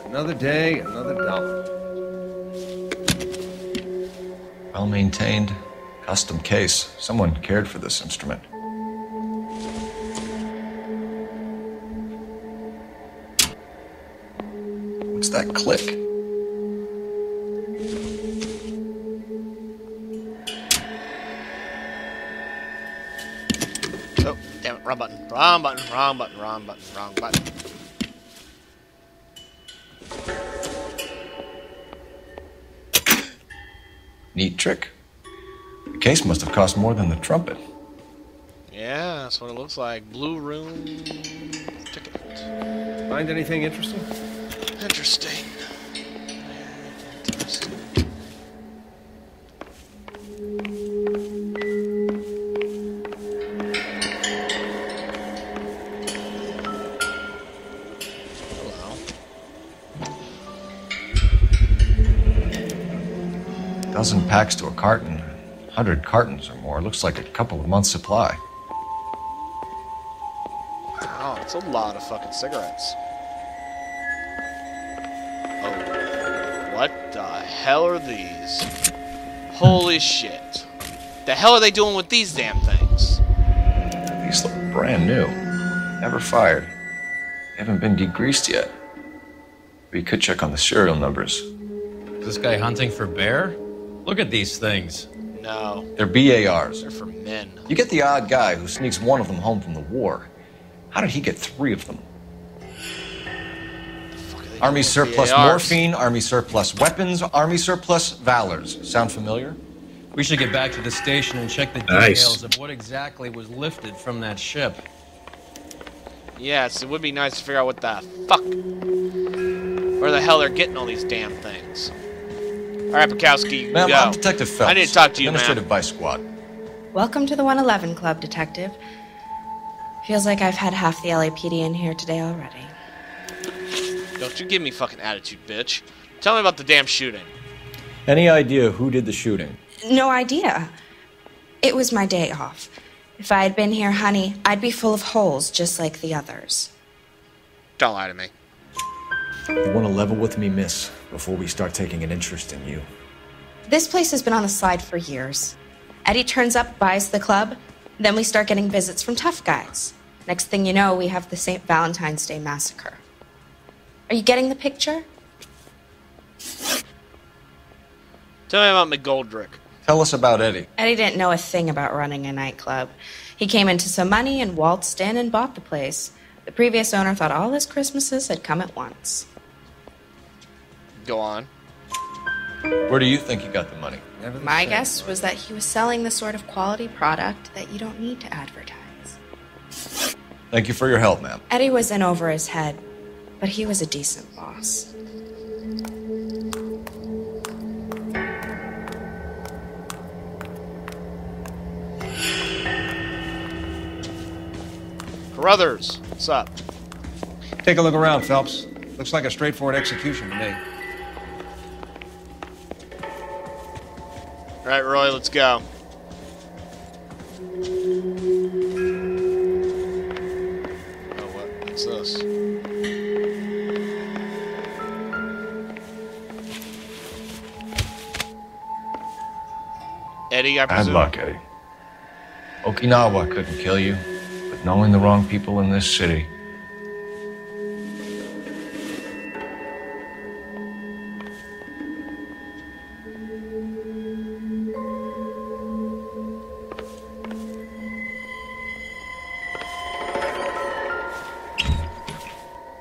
[SPEAKER 19] Another day, another dollar.
[SPEAKER 5] Well-maintained, custom case. Someone cared for this instrument. What's that click?
[SPEAKER 1] Oh, damn it. Wrong button. Wrong button. Wrong button. Wrong button. Wrong button.
[SPEAKER 5] Neat trick. The case must have cost more than the trumpet.
[SPEAKER 1] Yeah, that's what it looks like. Blue room ticket.
[SPEAKER 19] Find anything interesting?
[SPEAKER 1] Interesting.
[SPEAKER 5] Dozen packs to a carton. 100 cartons or more. Looks like a couple of months' supply.
[SPEAKER 1] Wow, it's a lot of fucking cigarettes. Oh, what the hell are these? Holy shit. The hell are they doing with these damn things?
[SPEAKER 5] These look brand new. Never fired. They haven't been degreased yet. We could check on the serial numbers.
[SPEAKER 7] Is this guy hunting for bear? Look at these things.
[SPEAKER 1] No.
[SPEAKER 5] They're BARs.
[SPEAKER 1] They're for men.
[SPEAKER 5] You get the odd guy who sneaks one of them home from the war. How did he get 3 of them? Army surplus
[SPEAKER 1] BARs?
[SPEAKER 5] morphine, Army surplus weapons, Army surplus valors. Sound familiar?
[SPEAKER 7] We should get back to the station and check the details of what exactly was lifted from that ship.
[SPEAKER 1] Yes, it would be nice to figure out what the fuck. Where the hell they're getting all these damn things. Alright, Bukowski, you
[SPEAKER 5] Ma'am,
[SPEAKER 1] go.
[SPEAKER 5] I'm Detective Phelps.
[SPEAKER 1] I need to talk to you,
[SPEAKER 5] Administrative
[SPEAKER 1] ma'am.
[SPEAKER 5] Vice Squad.
[SPEAKER 6] Welcome to the 111 Club, Detective. Feels like I've had half the LAPD in here today already.
[SPEAKER 1] Don't you give me fucking attitude, bitch. Tell me about the damn shooting.
[SPEAKER 5] Any idea who did the shooting?
[SPEAKER 6] No idea. It was my day off. If I had been here, honey, I'd be full of holes just like the others.
[SPEAKER 1] Don't lie to me.
[SPEAKER 5] You want to level with me, miss, before we start taking an interest in you.
[SPEAKER 6] This place has been on the slide for years. Eddie turns up, buys the club, then we start getting visits from tough guys. Next thing you know, we have the St. Valentine's Day massacre. Are you getting the picture?
[SPEAKER 1] Tell me about McGoldrick.
[SPEAKER 5] Tell us about Eddie.
[SPEAKER 6] Eddie didn't know a thing about running a nightclub. He came into some money and waltzed in and bought the place. The previous owner thought all his Christmases had come at once.
[SPEAKER 1] Go on.
[SPEAKER 5] Where do you think he got the money?
[SPEAKER 6] My guess was that he was selling the sort of quality product that you don't need to advertise.
[SPEAKER 5] Thank you for your help, ma'am.
[SPEAKER 6] Eddie was in over his head, but he was a decent boss.
[SPEAKER 1] Carruthers, what's up?
[SPEAKER 19] Take a look around, Phelps. Looks like a straightforward execution to me.
[SPEAKER 1] All right, Roy, let's go. Oh, what's this? Eddie, I presume.
[SPEAKER 5] Bad luck, Eddie. Okinawa couldn't kill you, but knowing the wrong people in this city.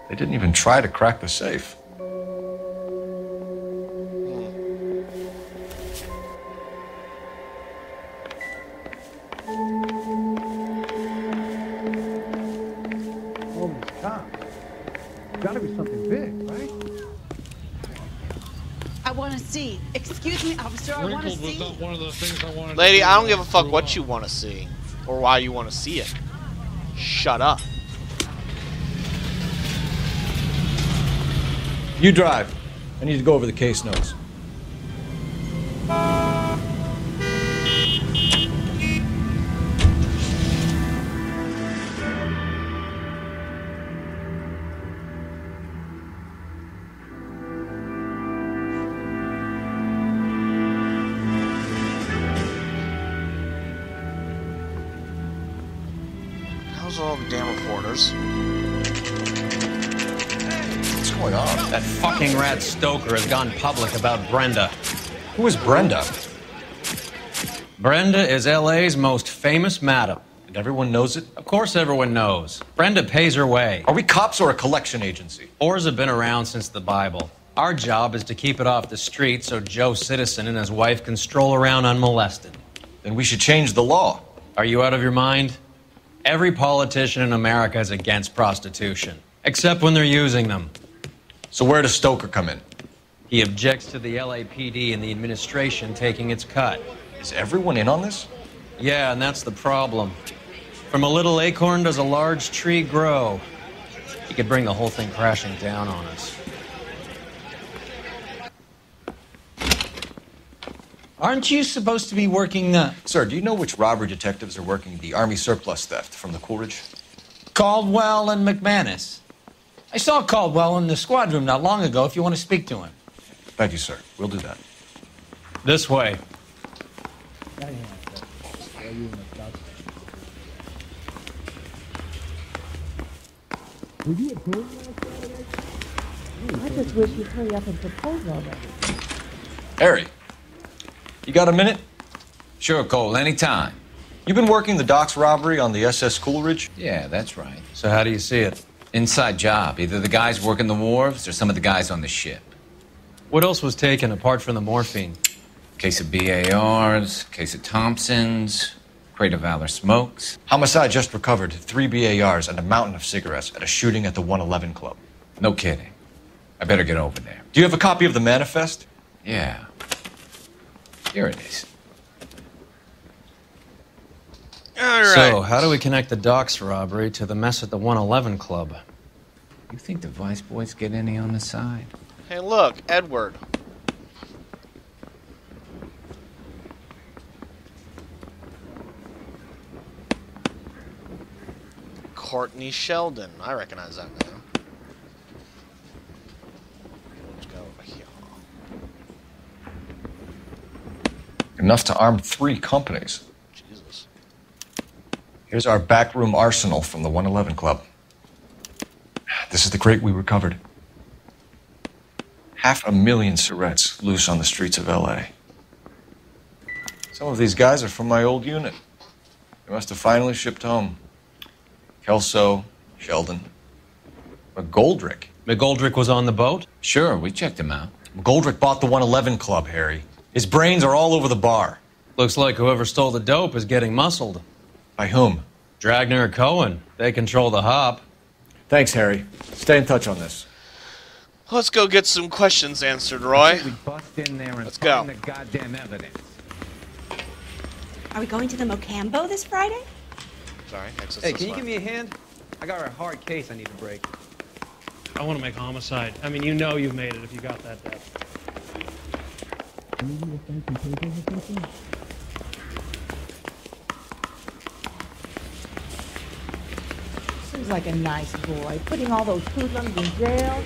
[SPEAKER 5] They didn't even try to crack the safe.
[SPEAKER 17] Holy cow. Gotta be something big, right?
[SPEAKER 14] I want to see. Excuse me, officer, I want to see.
[SPEAKER 20] Was not one of the things I wanted
[SPEAKER 1] Lady,
[SPEAKER 20] to
[SPEAKER 1] I don't give a fuck what you want to see or why you want to see it. Shut up.
[SPEAKER 5] You drive. I need to go over the case notes.
[SPEAKER 1] How's all the damn reporters?
[SPEAKER 5] What's going on?
[SPEAKER 7] That fucking rat Stoker has gone public about Brenda.
[SPEAKER 5] Who is Brenda?
[SPEAKER 7] Brenda is LA's most famous madam.
[SPEAKER 5] And everyone knows it?
[SPEAKER 7] Of course everyone knows. Brenda pays her way.
[SPEAKER 5] Are we cops or a collection agency?
[SPEAKER 7] Whores have been around since the Bible. Our job is to keep it off the street so Joe Citizen and his wife can stroll around unmolested.
[SPEAKER 5] Then we should change the law.
[SPEAKER 7] Are you out of your mind? Every politician in America is against prostitution, except when they're using them.
[SPEAKER 5] So where does Stoker come in?
[SPEAKER 7] He objects to the LAPD and the administration taking its cut.
[SPEAKER 5] Is everyone in on this?
[SPEAKER 7] Yeah, and that's the problem. From a little acorn does a large tree grow. He could bring the whole thing crashing down on us.
[SPEAKER 9] Aren't you supposed to be working the...
[SPEAKER 5] Sir, do you know which robbery detectives are working the Army surplus theft from the Coolidge?
[SPEAKER 9] Caldwell and McManus. I saw Caldwell in the squad room not long ago if you want to speak to him.
[SPEAKER 5] Thank you, sir. We'll do that.
[SPEAKER 7] This way.
[SPEAKER 17] Were you at home last Saturday? I just wish you'd hurry up and propose already.
[SPEAKER 5] Harry, you got a minute?
[SPEAKER 24] Sure, Cole, anytime.
[SPEAKER 5] You've been working the docks robbery on the SS Coolidge?
[SPEAKER 24] Yeah, that's right.
[SPEAKER 7] So how do you see it?
[SPEAKER 24] Inside job. Either the guys working the wharves or some of the guys on the ship.
[SPEAKER 7] What else was taken apart from the morphine?
[SPEAKER 24] Case of BARs, case of Thompsons, crate of Valor smokes.
[SPEAKER 5] Homicide just recovered 3 BARs and a mountain of cigarettes at a shooting at the 111 Club.
[SPEAKER 24] No kidding. I better get over there.
[SPEAKER 5] Do you have a copy of the manifest?
[SPEAKER 24] Yeah. Here it is.
[SPEAKER 1] All right.
[SPEAKER 7] So, how do we connect the docks robbery to the mess at the 111 Club?
[SPEAKER 24] You think the Vice Boys get any on the side?
[SPEAKER 1] Hey, look, Edward. Courtney Sheldon. I recognize that name. Let's go over here.
[SPEAKER 5] Enough to arm 3 companies.
[SPEAKER 1] Jesus.
[SPEAKER 5] Here's our backroom arsenal from the 111 Club. This is the crate we recovered. 500,000 cigarettes loose on the streets of LA. Some of these guys are from my old unit. They must have finally shipped home. Kelso, Sheldon, McGoldrick.
[SPEAKER 7] McGoldrick was on the boat?
[SPEAKER 24] Sure, we checked him out.
[SPEAKER 5] McGoldrick bought the 111 Club, Harry. His brains are all over the bar.
[SPEAKER 7] Looks like whoever stole the dope is getting muscled.
[SPEAKER 5] By whom?
[SPEAKER 7] Dragner or Cohen, they control the hop.
[SPEAKER 5] Thanks, Harry. Stay in touch on this.
[SPEAKER 1] Let's go get some questions answered, Roy.
[SPEAKER 15] We bust in there and
[SPEAKER 1] Let's go.
[SPEAKER 15] find the goddamn evidence.
[SPEAKER 2] Are we going to the Mocambo this Friday?
[SPEAKER 1] Sorry, exit
[SPEAKER 20] Hey,
[SPEAKER 1] this
[SPEAKER 20] can you
[SPEAKER 1] way.
[SPEAKER 20] give me a hand? I got a hard case I need to break.
[SPEAKER 21] I want to make homicide. I mean, you know you've made it if you got that depth.
[SPEAKER 17] Seems like a nice boy. Putting all those hoodlums in jail.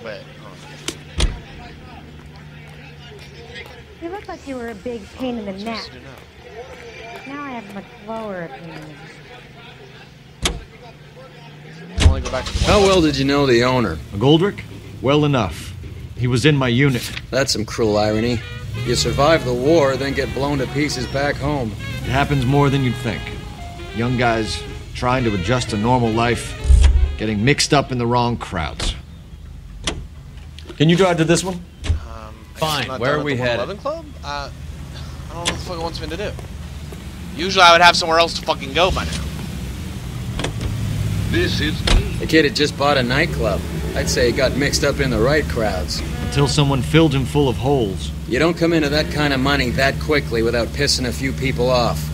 [SPEAKER 1] Wait,
[SPEAKER 18] You look like you were a big pain in the neck. Now I have a much lower opinion.
[SPEAKER 1] Only go back to the
[SPEAKER 8] How well did you know the owner?
[SPEAKER 19] McGoldrick? Well enough. He was in my unit.
[SPEAKER 8] That's some cruel irony. You survive the war, then get blown to pieces back home.
[SPEAKER 19] It happens more than you'd think. Young guys trying to adjust to normal life, getting mixed up in the wrong crowds.
[SPEAKER 5] Can you drive to this one?
[SPEAKER 7] Fine,
[SPEAKER 1] Not
[SPEAKER 7] where
[SPEAKER 1] done
[SPEAKER 7] are
[SPEAKER 1] at
[SPEAKER 7] we
[SPEAKER 1] the
[SPEAKER 7] headed?
[SPEAKER 1] 111 Club? I don't know what the fuck it wants me to do. Usually I would have somewhere else to fucking go by now.
[SPEAKER 8] This is the kid had just bought a nightclub. I'd say he got mixed up in the right crowds.
[SPEAKER 19] Until someone filled him full of holes.
[SPEAKER 8] You don't come into that kind of money that quickly without pissing a few people off.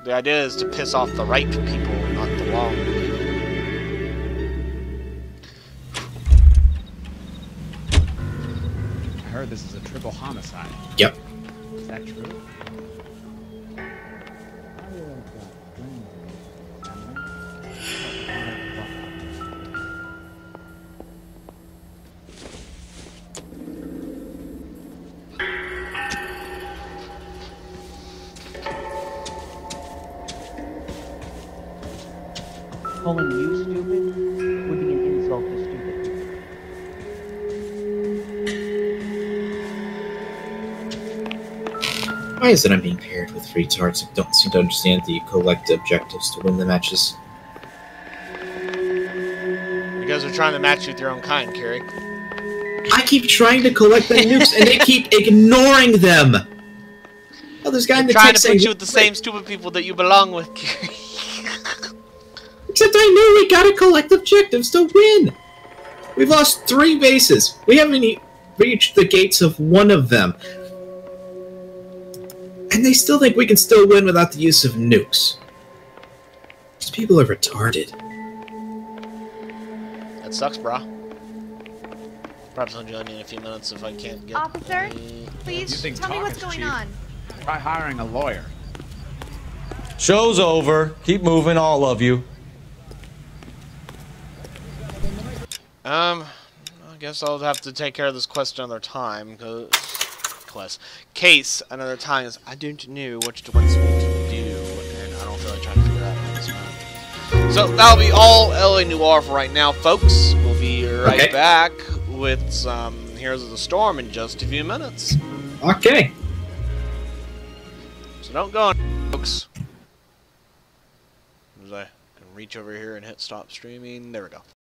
[SPEAKER 1] The idea is to piss off the right people, not the wrong people.
[SPEAKER 15] I heard this is a triple homicide.
[SPEAKER 11] Yep.
[SPEAKER 15] Is that true?
[SPEAKER 17] Calling you stupid would be an insult to stupid people.
[SPEAKER 11] Why is it I'm being paired with retards who don't seem to understand the collective objectives to win the matches?
[SPEAKER 1] You guys are trying to match with your own kind, Carrie.
[SPEAKER 11] I keep trying to collect the nukes and they keep ignoring them! Oh, there's a guy in the
[SPEAKER 1] Trying
[SPEAKER 11] text
[SPEAKER 1] to put
[SPEAKER 11] saying,
[SPEAKER 1] you with the same stupid people that you belong with, Carrie.
[SPEAKER 11] except I know we gotta collect objectives to win! We've lost 3 bases. We haven't even reached the gates of one of them. And they still think we can still win without the use of nukes. These people are retarded.
[SPEAKER 1] That sucks, brah. Perhaps I'll join you in a few minutes if I can't get...
[SPEAKER 14] Officer, please tell me what's going on.
[SPEAKER 15] Try hiring a lawyer.
[SPEAKER 5] Show's over. Keep moving, all of you.
[SPEAKER 1] I guess I'll have to take care of this quest another time, case another time, is I don't know what you want me to do, and I don't feel like trying to figure it out at this moment. So that'll be all LA Noire for right now, folks. We'll be right back with some Heroes of the Storm in just a few minutes.
[SPEAKER 11] Okay.
[SPEAKER 1] So don't go on, folks. As I can reach over here and hit stop streaming. There we go.